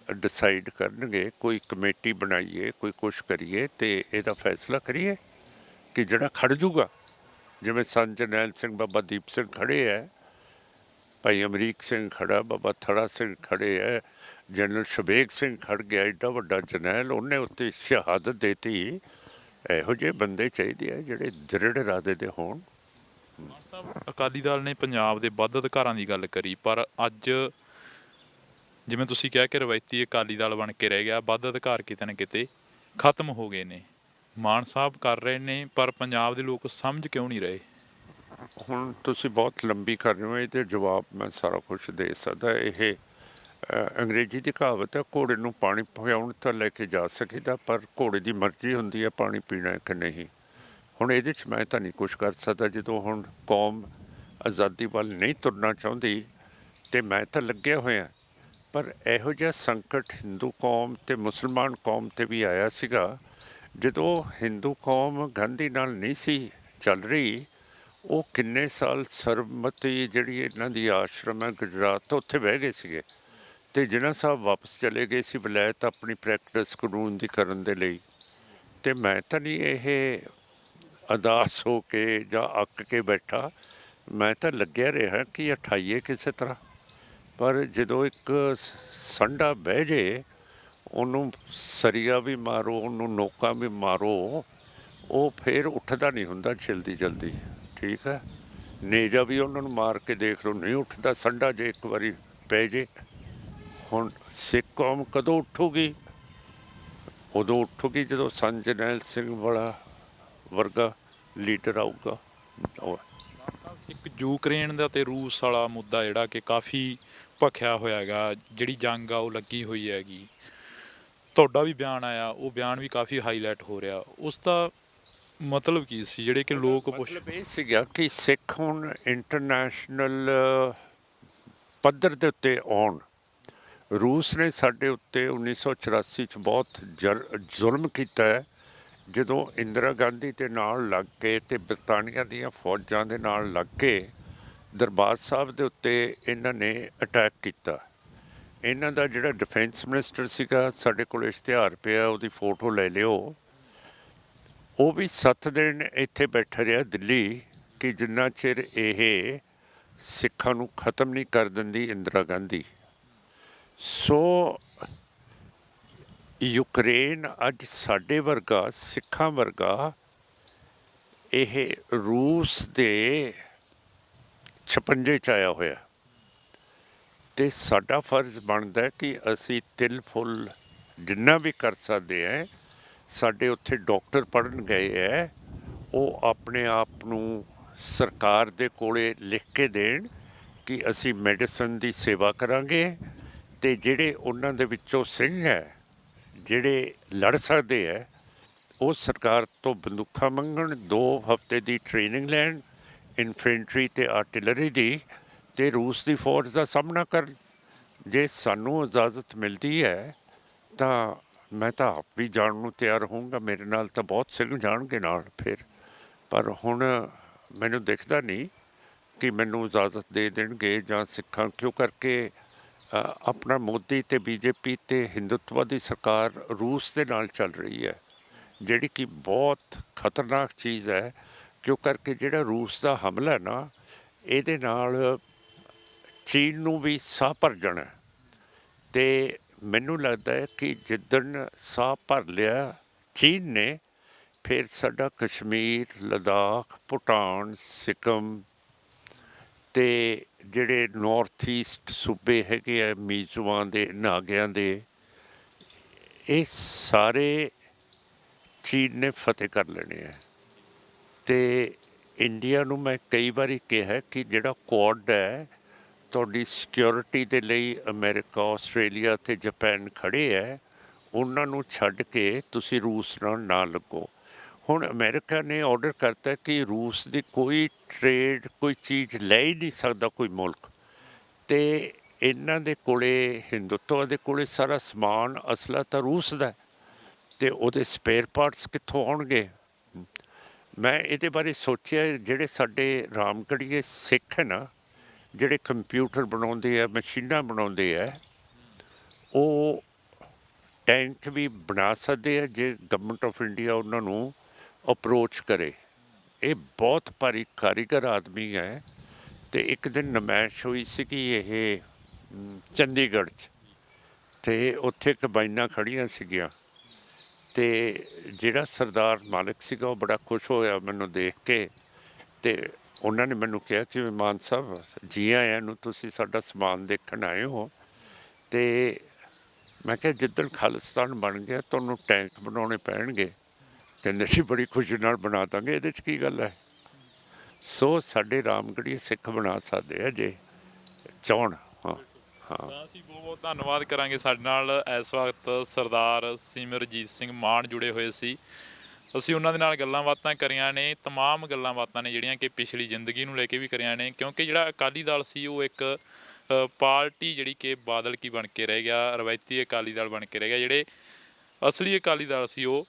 ਡਿਸਾਈਡ ਕਰਨਗੇ, ਕੋਈ ਕਮੇਟੀ ਬਣਾਈਏ, ਕੋਈ ਕੁਛ ਕਰੀਏ ਅਤੇ ਇਹਦਾ ਫੈਸਲਾ ਕਰੀਏ ਕਿ ਜਿਹੜਾ ਖੜ ਜੂਗਾ। ਜਿਵੇਂ ਸੰਤ ਜਰਨੈਲ ਸਿੰਘ, ਬਾਬਾ ਦੀਪ ਸਿੰਘ ਖੜੇ ਹੈ, ਭਾਈ ਅਮਰੀਕ ਸਿੰਘ ਖੜਾ, ਬਾਬਾ ਥੜਾ ਸਿੰਘ ਖੜੇ ਹੈ, ਜਨਰਲ ਸ਼ਬੇਗ ਸਿੰਘ ਖੜ ਗਿਆ, ਐਡਾ ਵੱਡਾ ਜਰਨੈਲ, ਉਹਨੇ ਉੱਤੇ ਸ਼ਹਾਦਤ ਦੇਤੀ। ਇਹੋ ਜਿਹੇ ਬੰਦੇ ਚਾਹੀਦੇ ਆ ਜਿਹੜੇ ਦ੍ਰਿੜ ਇਰਾਦੇ ਦੇ ਹੋਣ। ਅਕਾਲੀ ਦਲ ਨੇ ਪੰਜਾਬ ਦੇ ਵੱਧ ਅਧਿਕਾਰਾਂ ਦੀ ਗੱਲ ਕਰੀ, ਪਰ ਅੱਜ ਜਿਵੇਂ ਤੁਸੀਂ ਕਿਹਾ ਕਿ ਰਵਾਇਤੀ ਅਕਾਲੀ ਦਲ ਬਣ ਕੇ ਰਹਿ ਗਿਆ, ਵੱਧ ਅਧਿਕਾਰ ਕਿਤੇ ਨਾ ਕਿਤੇ ਖਤਮ ਹੋ ਗਏ ਨੇ। ਮਾਨ ਸਾਹਿਬ ਕਰ ਰਹੇ ਨੇ, ਪਰ ਪੰਜਾਬ ਦੇ ਲੋਕ ਸਮਝ ਕਿਉਂ ਨਹੀਂ ਰਹੇ? ਹੁਣ ਤੁਸੀਂ ਬਹੁਤ ਲੰਬੀ ਕਰ ਰਹੇ ਹੋ, ਇਹਦੇ ਜਵਾਬ ਮੈਂ ਸਾਰਾ ਕੁਛ ਦੇ ਸਕਦਾ। ਇਹ ਅੰਗਰੇਜ਼ੀ ਦੀ ਕਹਾਵਤ ਹੈ, ਘੋੜੇ ਨੂੰ ਪਾਣੀ ਪਿਆਉਣ ਤਾਂ ਲੈ ਕੇ ਜਾ ਸਕੀਦਾ, ਪਰ ਘੋੜੇ ਦੀ ਮਰਜ਼ੀ ਹੁੰਦੀ ਹੈ ਪਾਣੀ ਪੀਣਾ ਕਿ ਨਹੀਂ। ਹੁਣ ਇਹਦੇ 'ਚ ਮੈਂ ਤਾਂ ਨਹੀਂ ਕੁਛ ਕਰ ਸਕਦਾ। ਜਦੋਂ ਹੁਣ ਕੌਮ ਆਜ਼ਾਦੀ ਵੱਲ ਨਹੀਂ ਤੁਰਨਾ ਚਾਹੁੰਦੀ ਅਤੇ ਮੈਂ ਤਾਂ ਲੱਗਿਆ ਹੋਇਆ, ਪਰ ਇਹੋ ਜਿਹਾ ਸੰਕਟ ਹਿੰਦੂ ਕੌਮ ਅਤੇ ਮੁਸਲਮਾਨ ਕੌਮ 'ਤੇ ਵੀ ਆਇਆ ਸੀਗਾ। ਜਦੋਂ ਹਿੰਦੂ ਕੌਮ ਗਾਂਧੀ ਨਾਲ ਨਹੀਂ ਸੀ ਚੱਲ ਰਹੀ, ਉਹ ਕਿੰਨੇ ਸਾਲ ਸਰਬਮਤੀ ਜਿਹੜੀ ਇਹਨਾਂ ਦੀ ਆਸ਼ਰਮ ਹੈ ਗੁਜਰਾਤ, ਉੱਥੇ ਬਹਿ ਗਏ ਸੀਗੇ। ਅਤੇ ਜਿਨ੍ਹਾਂ ਸਾਹਿਬ ਵਾਪਸ ਚਲੇ ਗਏ ਸੀ ਵਲਾਇਤ ਆਪਣੀ ਪ੍ਰੈਕਟਿਸ ਕਾਨੂੰਨ ਦੀ ਕਰਨ ਦੇ ਲਈ। ਅਤੇ ਮੈਂ ਤਾਂ ਨਹੀਂ ਇਹ ਅਦਾਸ ਹੋ ਕੇ ਜਾਂ ਅੱਕ ਕੇ ਬੈਠਾ, ਮੈਂ ਤਾਂ ਲੱਗਿਆ ਰਿਹਾ ਕਿ ਉਠਾਈਏ ਕਿਸੇ ਤਰ੍ਹਾਂ। ਪਰ ਜਦੋਂ ਇੱਕ ਸੰਡਾ ਬਹਿ ਜੇ, ਉਹਨੂੰ ਸਰੀਆ ਵੀ ਮਾਰੋ, ਉਹਨੂੰ ਨੋਕਾਂ ਵੀ ਮਾਰੋ, ਉਹ ਫਿਰ ਉੱਠਦਾ ਨਹੀਂ ਹੁੰਦਾ ਜਲਦੀ ਜਲਦੀ। ਠੀਕ ਹੈ, ਨੇਜਾ ਵੀ ਉਹਨਾਂ ਨੂੰ ਮਾਰ ਕੇ ਦੇਖ ਲਓ, ਨਹੀਂ ਉੱਠਦਾ ਸੰਡਾ ਜੇ ਇੱਕ ਵਾਰੀ ਪੈ ਜੇ। ਹੁਣ ਸਿੱਖ ਕੌਮ ਕਦੋਂ ਉੱਠੂਗੀ? ਉਦੋਂ ਉੱਠੂਗੀ ਜਦੋਂ ਸੰਤ ਜਰਨੈਲ ਸਿੰਘ ਵਾਲਾ ਵਰਗਾ ਲੀਡਰ ਆਊਗਾ। ਇੱਕ ਯੂਕਰੇਨ ਦਾ ਅਤੇ ਰੂਸ ਵਾਲਾ ਮੁੱਦਾ ਜਿਹੜਾ ਕਿ ਕਾਫੀ ਭਖਿਆ ਹੋਇਆ ਹੈਗਾ, ਜਿਹੜੀ ਜੰਗ ਆ ਉਹ ਲੱਗੀ ਹੋਈ ਹੈਗੀ, ਤੁਹਾਡਾ ਵੀ ਬਿਆਨ ਆਇਆ, ਉਹ ਬਿਆਨ ਵੀ ਕਾਫੀ ਹਾਈਲਾਈਟ ਹੋ ਰਿਹਾ। ਉਸ ਦਾ ਮਤਲਬ ਕੀ ਸੀ ਜਿਹੜੇ ਕਿ ਲੋਕ ਮਤਲਬ ਇਹ ਸੀਗਾ ਕਿ ਸਿੱਖ ਹੁਣ ਇੰਟਰਨੈਸ਼ਨਲ ਪੱਧਰ ਦੇ ਉੱਤੇ ਆਉਣ। ਰੂਸ ਨੇ ਸਾਡੇ ਉੱਤੇ 1984 'ਚ ਬਹੁਤ ਜ਼ੁਲਮ ਕੀਤਾ ਹੈ, ਜਦੋਂ ਇੰਦਰਾ ਗਾਂਧੀ ਦੇ ਨਾਲ ਲੱਗ ਕੇ ਅਤੇ ਬਰਤਾਨੀਆ ਦੀਆਂ ਫੌਜਾਂ ਦੇ ਨਾਲ ਲੱਗ ਕੇ ਦਰਬਾਰ ਸਾਹਿਬ ਦੇ ਉੱਤੇ ਇਹਨਾਂ ਨੇ ਅਟੈਕ ਕੀਤਾ। ਇਹਨਾਂ ਦਾ ਜਿਹੜਾ ਡਿਫੈਂਸ ਮਿਨਿਸਟਰ ਸੀਗਾ, ਸਾਡੇ ਕੋਲ ਇਸ਼ਤਿਹਾਰ ਪਿਆ, ਉਹਦੀ ਫੋਟੋ ਲੈ ਲਿਓ, ਉਹ ਵੀ 7 ਦਿਨ ਇੱਥੇ ਬੈਠਾ ਰਿਹਾ ਦਿੱਲੀ, ਕਿ ਜਿੰਨਾ ਚਿਰ ਇਹ ਸਿੱਖਾਂ ਨੂੰ ਖਤਮ ਨਹੀਂ ਕਰ ਦਿੰਦੀ ਇੰਦਰਾ ਗਾਂਧੀ। ਸੋ ਯੂਕਰੇਨ ਅੱਜ ਸਾਡੇ ਵਰਗਾ, ਸਿੱਖਾਂ ਵਰਗਾ, ਇਹ ਰੂਸ ਦੇ ਛਪੰਜੇ 'ਚ ਆਇਆ ਹੋਇਆ, ਅਤੇ ਸਾਡਾ ਫਰਜ਼ ਬਣਦਾ ਕਿ ਅਸੀਂ ਤਿਲ ਫੁੱਲ ਜਿੰਨਾ ਵੀ ਕਰ ਸਕਦੇ ਹੈ। ਸਾਡੇ ਉੱਥੇ ਡਾਕਟਰ ਪੜ੍ਹਨ ਗਏ ਹੈ, ਉਹ ਆਪਣੇ ਆਪ ਨੂੰ ਸਰਕਾਰ ਦੇ ਕੋਲੇ ਲਿਖ ਕੇ ਦੇਣ ਕਿ ਅਸੀਂ ਮੈਡੀਸਨ ਦੀ ਸੇਵਾ ਕਰਾਂਗੇ, ਅਤੇ ਜਿਹੜੇ ਉਹਨਾਂ ਦੇ ਵਿੱਚੋਂ ਸਿੰਘ ਹੈ ਜਿਹੜੇ ਲੜ ਸਕਦੇ ਹੈ, ਉਹ ਸਰਕਾਰ ਤੋਂ ਬੰਦੂਕਾਂ ਮੰਗਣ, 2 ਹਫ਼ਤੇ ਦੀ ਟ੍ਰੇਨਿੰਗ ਲੈਣ ਇਨਫੈਂਟਰੀ ਅਤੇ ਆਰਟਿਲਰੀ ਦੀ, ਅਤੇ ਰੂਸ ਦੀ ਫੌਜ ਦਾ ਸਾਹਮਣਾ ਕਰਨ। ਜੇ ਸਾਨੂੰ ਇਜਾਜ਼ਤ ਮਿਲਦੀ ਹੈ ਤਾਂ ਮੈਂ ਤਾਂ ਆਪ ਵੀ ਜਾਣ ਨੂੰ ਤਿਆਰ ਹੋਊਂਗਾ, ਮੇਰੇ ਨਾਲ ਤਾਂ ਬਹੁਤ ਸਿੰਘ ਜਾਣਗੇ ਨਾਲ ਫਿਰ। ਪਰ ਹੁਣ ਮੈਨੂੰ ਦਿਖਦਾ ਨਹੀਂ ਕਿ ਮੈਨੂੰ ਇਜਾਜ਼ਤ ਦੇ ਦੇਣਗੇ ਜਾਂ ਸਿੱਖਾਂ, ਕਿਉਂ ਕਰਕੇ ਆਪਣਾ ਮੋਦੀ ਅਤੇ BJP ਅਤੇ ਹਿੰਦੂਤਵਾ ਦੀ ਸਰਕਾਰ ਰੂਸ ਦੇ ਨਾਲ ਚੱਲ ਰਹੀ ਹੈ, ਜਿਹੜੀ ਕਿ ਬਹੁਤ ਖਤਰਨਾਕ ਚੀਜ਼ ਹੈ। ਕਿਉਂ ਕਰਕੇ ਜਿਹੜਾ ਰੂਸ ਦਾ ਹਮਲਾ ਨਾ, ਇਹਦੇ ਨਾਲ ਚੀਨ ਨੂੰ ਵੀ ਸਾਹ ਭਰ ਜਾਣਾ ਅਤੇ ਮੈਨੂੰ ਲੱਗਦਾ ਹੈ ਕਿ ਜਿੱਦਣ ਸਾਹ ਭਰ ਲਿਆ ਚੀਨ ਨੇ, ਫਿਰ ਸਾਡਾ ਕਸ਼ਮੀਰ, ਲਦਾਖ, ਭੂਟਾਨ, ਸਿੱਕਮ ਅਤੇ ਜਿਹੜੇ ਨਾਰਥ ਈਸਟ ਸੂਬੇ ਹੈਗੇ ਆ ਮੀਜ਼ੋਆਂ ਦੇ, ਨਾਗਿਆਂ ਦੇ, ਇਹ ਸਾਰੇ ਚੀਨ ਨੇ ਫਤਿਹ ਕਰ ਲੈਣੇ ਹੈ। ਅਤੇ ਇੰਡੀਆ ਨੂੰ ਮੈਂ ਕਈ ਵਾਰੀ ਕਿਹਾ ਕਿ ਜਿਹੜਾ ਕੁਆਡ ਹੈ, ਤੁਹਾਡੀ ਸਿਕਿਉਰਿਟੀ ਦੇ ਲਈ ਅਮਰੀਕਾ, ਆਸਟ੍ਰੇਲੀਆ ਅਤੇ ਜਾਪਾਨ ਖੜ੍ਹੇ ਹੈ, ਉਹਨਾਂ ਨੂੰ ਛੱਡ ਕੇ ਤੁਸੀਂ ਰੂਸ ਨਾਲ ਨਾ ਲੱਗੋ। ਹੁਣ ਅਮਰੀਕਾ ਨੇ ਆਰਡਰ ਕਰਤਾ ਕਿ ਰੂਸ ਦੀ ਕੋਈ ਟਰੇਡ, ਕੋਈ ਚੀਜ਼ ਲੈ ਹੀ ਨਹੀਂ ਸਕਦਾ ਕੋਈ ਮੁਲਕ, ਅਤੇ ਇਹਨਾਂ ਦੇ ਕੋਲੇ, ਹਿੰਦੂਤਵ ਦੇ ਕੋਲੇ ਸਾਰਾ ਸਮਾਨ ਅਸਲਾ ਤਾਂ ਰੂਸ ਦਾ, ਅਤੇ ਉਹਦੇ ਸਪੇਅਰ ਪਾਰਟਸ ਕਿੱਥੋਂ ਆਉਣਗੇ। ਮੈਂ ਇਹਦੇ ਬਾਰੇ ਸੋਚਿਆ, ਜਿਹੜੇ ਸਾਡੇ ਰਾਮਗੜੀਏ ਸਿੱਖ ਹੈ ਨਾ, ਜਿਹੜੇ ਕੰਪਿਊਟਰ ਬਣਾਉਂਦੇ ਆ, ਮਸ਼ੀਨਾਂ ਬਣਾਉਂਦੇ ਆ, ਉਹ ਟੈਂਕ ਵੀ ਬਣਾ ਸਕਦੇ ਆ ਜੇ ਗਵਰਨਮੈਂਟ ਆਫ ਇੰਡੀਆ ਉਹਨਾਂ ਨੂੰ ਅਪਰੋਚ ਕਰੇ। ਇਹ ਬਹੁਤ ਭਾਰੀ ਕਾਰੀਗਰ ਆਦਮੀ ਹੈ। ਅਤੇ ਇੱਕ ਦਿਨ ਨੁਮਾਇਸ਼ ਹੋਈ ਸੀਗੀ ਇਹ ਚੰਡੀਗੜ੍ਹ 'ਚ, ਅਤੇ ਉੱਥੇ ਕੰਬਾਈਨਾਂ ਖੜ੍ਹੀਆਂ ਸੀਗੀਆਂ, ਅਤੇ ਜਿਹੜਾ ਸਰਦਾਰ ਮਾਲਕ ਸੀਗਾ ਉਹ ਬੜਾ ਖੁਸ਼ ਹੋਇਆ ਮੈਨੂੰ ਦੇਖ ਕੇ, ਅਤੇ ਉਹਨਾਂ ਨੇ ਮੈਨੂੰ ਕਿਹਾ ਕਿ ਮਾਨ ਸਾਹਿਬ ਜੀ ਆਇਆਂ ਨੂੰ, ਤੁਸੀਂ ਸਾਡਾ ਸਮਾਨ ਦੇਖਣ ਆਏ ਹੋ। ਅਤੇ ਮੈਂ ਕਿਹਾ ਜਿੱਦਣ ਖਾਲਿਸਤਾਨ ਬਣ ਗਿਆ ਤੁਹਾਨੂੰ ਟੈਂਕ ਬਣਾਉਣੇ ਪੈਣਗੇ। ਕਹਿੰਦੇ ਸੀ ਬੜੀ ਖੁਸ਼ੀ ਨਾਲ ਬਣਾ ਦਾਂਗੇ, ਇਹਦੇ 'ਚ ਕੀ ਗੱਲ ਹੈ। ਸੋ ਸਾਡੇ ਰਾਮਗੜ੍ਹੀਏ ਸਿੱਖ ਬਣਾ ਸਕਦੇ ਆ ਜੇ ਚਾਹੁਣ। ਹਾਂ ਹਾਂ, ਤਾਂ ਅਸੀਂ ਬਹੁਤ ਬਹੁਤ ਧੰਨਵਾਦ ਕਰਾਂਗੇ। ਸਾਡੇ ਨਾਲ ਇਸ ਵਕਤ ਸਰਦਾਰ ਸਿਮਰਜੀਤ ਸਿੰਘ ਮਾਨ ਜੁੜੇ ਹੋਏ ਸੀ। ਅਸੀਂ ਉਹਨਾਂ ਦੇ ਨਾਲ ਗੱਲਾਂ ਬਾਤਾਂ ਕਰੀਆਂ ਨੇ, ਤਮਾਮ ਗੱਲਾਂ ਬਾਤਾਂ ਨੇ ਜਿਹੜੀਆਂ ਕਿ ਪਿਛਲੀ ਜ਼ਿੰਦਗੀ ਨੂੰ ਲੈ ਕੇ ਵੀ ਕਰੀਆਂ ਨੇ, ਕਿਉਂਕਿ ਜਿਹੜਾ ਅਕਾਲੀ ਦਲ ਸੀ ਉਹ ਇੱਕ ਪਾਰਟੀ ਜਿਹੜੀ ਕਿ ਬਾਦਲ ਕੀ ਬਣ ਕੇ ਰਹਿ ਗਿਆ, ਰਵਾਇਤੀ ਅਕਾਲੀ ਦਲ ਬਣ ਕੇ ਰਹਿ ਗਿਆ। ਜਿਹੜੇ ਅਸਲੀ ਅਕਾਲੀ ਦਲ ਸੀ ਉਹ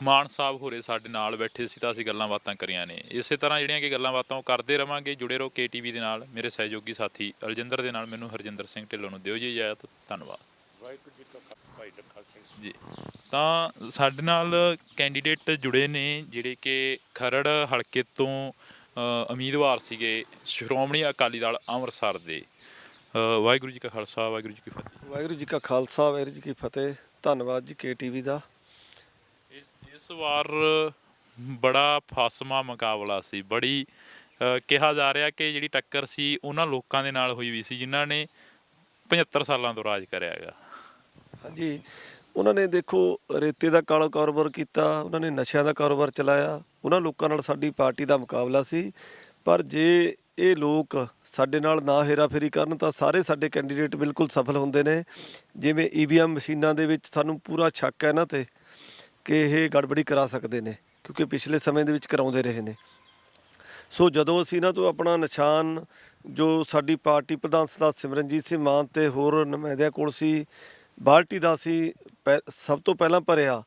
ਮਾਨ ਸਾਹਿਬ ਹੋਰੇ ਸਾਡੇ ਨਾਲ ਬੈਠੇ ਸੀ, ਤਾਂ ਅਸੀਂ ਗੱਲਾਂ ਬਾਤਾਂ ਕਰੀਆਂ ਨੇ। ਇਸੇ ਤਰ੍ਹਾਂ ਜਿਹੜੀਆਂ ਕਿ ਗੱਲਾਂ ਬਾਤਾਂ ਉਹ ਕਰਦੇ ਰਵਾਂਗੇ। ਜੁੜੇ ਰਹੋ KTV ਦੇ ਨਾਲ। ਮੇਰੇ ਸਹਿਯੋਗੀ ਸਾਥੀ ਅਲਜਿੰਦਰ ਦੇ ਨਾਲ ਮੈਨੂੰ ਹਰਜਿੰਦਰ ਸਿੰਘ ਢਿੱਲੋਂ ਨੂੰ ਦਿਓ ਜੀ ਇਜਾਜ਼ਤ। ਧੰਨਵਾਦ। ਵਾਹਿਗੁਰੂ ਜੀ ਕਾ ਖਾਲਸਾ, ਭਾਈ ਲੱਖਾ ਸਿੰਘ ਜੀ। ਤਾਂ ਸਾਡੇ ਨਾਲ ਕੈਂਡੀਡੇਟ ਜੁੜੇ ਨੇ ਜਿਹੜੇ ਕਿ ਖਰੜ ਹਲਕੇ ਤੋਂ ਉਮੀਦਵਾਰ ਸੀਗੇ ਸ਼੍ਰੋਮਣੀ ਅਕਾਲੀ ਦਲ ਅੰਮ੍ਰਿਤਸਰ ਦੇ। ਵਾਹਿਗੁਰੂ ਜੀ ਕਾ ਖਾਲਸਾ, ਵਾਹਿਗੁਰੂ ਜੀ ਕੀ ਫਤਿਹ। ਵਾਹਿਗੁਰੂ ਜੀ ਕਾ ਖਾਲਸਾ, ਵਾਹਿਗੁਰੂ ਜੀ ਕੀ ਫਤਿਹ। ਧੰਨਵਾਦ ਜੀ KTV ਦਾ। ਇਸ ਵਾਰ ਬੜਾ ਫਾਸਮਾ ਮੁਕਾਬਲਾ ਸੀ। ਬੜੀ ਕਿਹਾ ਜਾ ਰਿਹਾ ਕਿ ਜਿਹੜੀ ਟੱਕਰ ਸੀ ਉਹਨਾਂ ਲੋਕਾਂ ਦੇ ਨਾਲ ਹੋਈ ਵੀ ਸੀ ਜਿਨ੍ਹਾਂ ਨੇ 75 ਸਾਲਾਂ ਤੋਂ ਰਾਜ ਕਰਿਆ ਹੈਗਾ। ਹਾਂਜੀ, ਉਹਨਾਂ ਨੇ ਦੇਖੋ ਰੇਤੇ ਦਾ ਕਾਲਾ ਕਾਰੋਬਾਰ ਕੀਤਾ, ਉਹਨਾਂ ਨੇ ਨਸ਼ਿਆਂ ਦਾ ਕਾਰੋਬਾਰ ਚਲਾਇਆ। ਉਹਨਾਂ ਲੋਕਾਂ ਨਾਲ ਸਾਡੀ ਪਾਰਟੀ ਦਾ ਮੁਕਾਬਲਾ ਸੀ। ਪਰ ਜੇ ਇਹ ਲੋਕ ਸਾਡੇ ਨਾਲ ਨਾ ਹੇਰਾਫੇਰੀ ਕਰਨ ਤਾਂ ਸਾਰੇ ਸਾਡੇ ਕੈਂਡੀਡੇਟ ਬਿਲਕੁਲ ਸਫਲ ਹੁੰਦੇ ਨੇ। ਜਿਵੇਂ EVM ਮਸ਼ੀਨਾਂ ਦੇ ਵਿੱਚ ਸਾਨੂੰ ਪੂਰਾ ਸ਼ੱਕ ਹੈ ਇਹਨਾਂ 'ਤੇ ਕਿ ਇਹ ਗੜਬੜੀ ਕਰਾ ਸਕਦੇ ਨੇ, ਕਿਉਂਕਿ ਪਿਛਲੇ ਸਮੇਂ ਦੇ ਵਿੱਚ ਕਰਾਉਂਦੇ ਰਹੇ ਨੇ। ਸੋ ਜਦੋਂ ਅਸੀਂ ਇਹਨਾਂ ਤੋਂ ਆਪਣਾ ਨਿਸ਼ਾਨ, ਜੋ ਸਾਡੀ ਪਾਰਟੀ ਪ੍ਰਧਾਨ ਸਰਦਾਰ ਸਿਮਰਨਜੀਤ ਸਿੰਘ ਮਾਨ ਤੇ ਹੋਰ ਨੁਮਾਇੰਦਿਆਂ ਕੋਲ ਸੀ, ਬਾਲਟੀ ਦਾ ਸੀ, ਸਭ ਤੋਂ ਪਹਿਲਾਂ ਭਰਿਆ।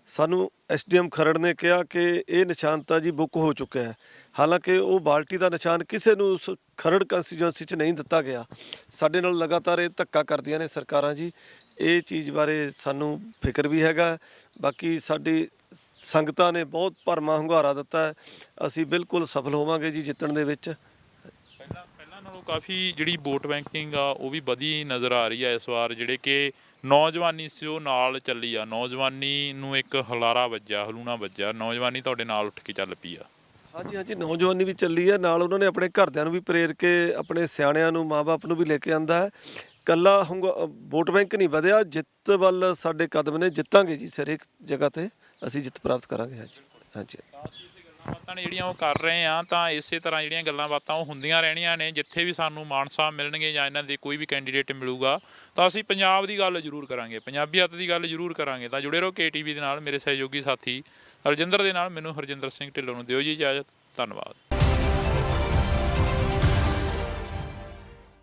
ਸਾਨੂੰ SDM ਖਰੜ ਨੇ ਕਿਹਾ ਕਿ ਇਹ ਨਿਸ਼ਾਨ ਤਾਂ ਜੀ ਬੁੱਕ ਹੋ ਚੁੱਕਿਆ ਹੈ। ਹਾਲਾਂਕਿ ਉਹ ਬਾਲਟੀ ਦਾ ਨਿਸ਼ਾਨ ਕਿਸੇ ਨੂੰ ਉਸ ਖਰੜ ਕੰਸਟੀਚੁਐਂਸੀ 'ਚ ਨਹੀਂ ਦਿੱਤਾ ਗਿਆ। ਸਾਡੇ ਨਾਲ ਲਗਾਤਾਰ ਇਹ ਧੱਕਾ ਕਰਦੀਆਂ ਨੇ ਸਰਕਾਰਾਂ ਜੀ। ਇਹ ਚੀਜ਼ ਬਾਰੇ ਸਾਨੂੰ ਫਿਕਰ ਵੀ ਹੈਗਾ। ਬਾਕੀ ਸਾਡੀ ਸੰਗਤਾਂ ਨੇ ਬਹੁਤ ਭਰਮਾ ਹੁੰਗਾਰਾ ਦਿੱਤਾ ਹੈ। ਅਸੀਂ ਬਿਲਕੁਲ ਸਫਲ ਹੋਵਾਂਗੇ ਜੀ ਜਿੱਤਣ ਦੇ ਵਿੱਚ। ਪਹਿਲਾਂ ਨਾਲੋਂ ਕਾਫੀ ਜਿਹੜੀ ਵੋਟ ਬੈਂਕਿੰਗ ਆ ਉਹ ਵੀ ਵਧੀ ਨਜ਼ਰ ਆ ਰਹੀ ਹੈ ਇਸ ਵਾਰ। ਜਿਹੜੇ ਕਿ ਨੌਜਵਾਨੀ ਸੀ ਉਹ ਨਾਲ ਚੱਲੀ ਆ। ਨੌਜਵਾਨੀ ਨੂੰ ਇੱਕ ਹੁਲਾਰਾ ਵੱਜਿਆ, ਹਲੂਣਾ ਵੱਜਿਆ। ਨੌਜਵਾਨੀ ਤੁਹਾਡੇ ਨਾਲ ਉੱਠ ਕੇ ਚੱਲ ਪਈ ਆ। ਹਾਂਜੀ ਹਾਂਜੀ, ਨੌਜਵਾਨੀ ਵੀ ਚੱਲੀ ਹੈ ਨਾਲ। ਉਹਨਾਂ ਨੇ ਆਪਣੇ ਘਰਦਿਆਂ ਨੂੰ ਵੀ ਪ੍ਰੇਰ ਕੇ, ਆਪਣੇ ਸਿਆਣਿਆਂ ਨੂੰ, ਮਾਂ-ਬਾਪ ਨੂੰ ਵੀ ਲੈ ਕੇ ਆਂਦਾ ਹੈ। ਇਕੱਲਾ ਵੋਟ ਬੈਂਕ ਨਹੀਂ ਵਧਿਆ, ਜਿੱਤ ਵੱਲ ਸਾਡੇ ਕਦਮ ਨੇ। ਜਿੱਤਾਂਗੇ ਜੀ ਹਰੇਕ ਜਗ੍ਹਾ 'ਤੇ ਅਸੀਂ ਜਿੱਤ ਪ੍ਰਾਪਤ ਕਰਾਂਗੇ। ਹਾਂਜੀ ਹਾਂਜੀ, ਗੱਲਾਂ ਬਾਤਾਂ ਨੇ ਜਿਹੜੀਆਂ ਉਹ ਕਰ ਰਹੇ ਆ, ਤਾਂ ਇਸੇ ਤਰ੍ਹਾਂ ਜਿਹੜੀਆਂ ਗੱਲਾਂ ਬਾਤਾਂ ਉਹ ਹੁੰਦੀਆਂ ਰਹਿਣੀਆਂ ਨੇ। ਜਿੱਥੇ ਵੀ ਸਾਨੂੰ ਮਾਨ ਸਾਹਿਬ ਮਿਲਣਗੇ ਜਾਂ ਇਹਨਾਂ ਦੇ ਕੋਈ ਵੀ ਕੈਂਡੀਡੇਟ ਮਿਲੂਗਾ ਤਾਂ ਅਸੀਂ ਪੰਜਾਬ ਦੀ ਗੱਲ ਜ਼ਰੂਰ ਕਰਾਂਗੇ, ਪੰਜਾਬੀਅਤ ਦੀ ਗੱਲ ਜ਼ਰੂਰ ਕਰਾਂਗੇ। ਤਾਂ ਜੁੜੇ ਰਹੋ KTV ਦੇ ਨਾਲ। ਮੇਰੇ ਸਹਿਯੋਗੀ ਸਾਥੀ ਅਲਜਿੰਦਰ ਦੇ ਨਾਲ ਮੈਨੂੰ ਹਰਜਿੰਦਰ ਸਿੰਘ ਢਿੱਲੋਂ ਨੂੰ ਦਿਓ ਜੀ ਇਜਾਜ਼ਤ। ਧੰਨਵਾਦ।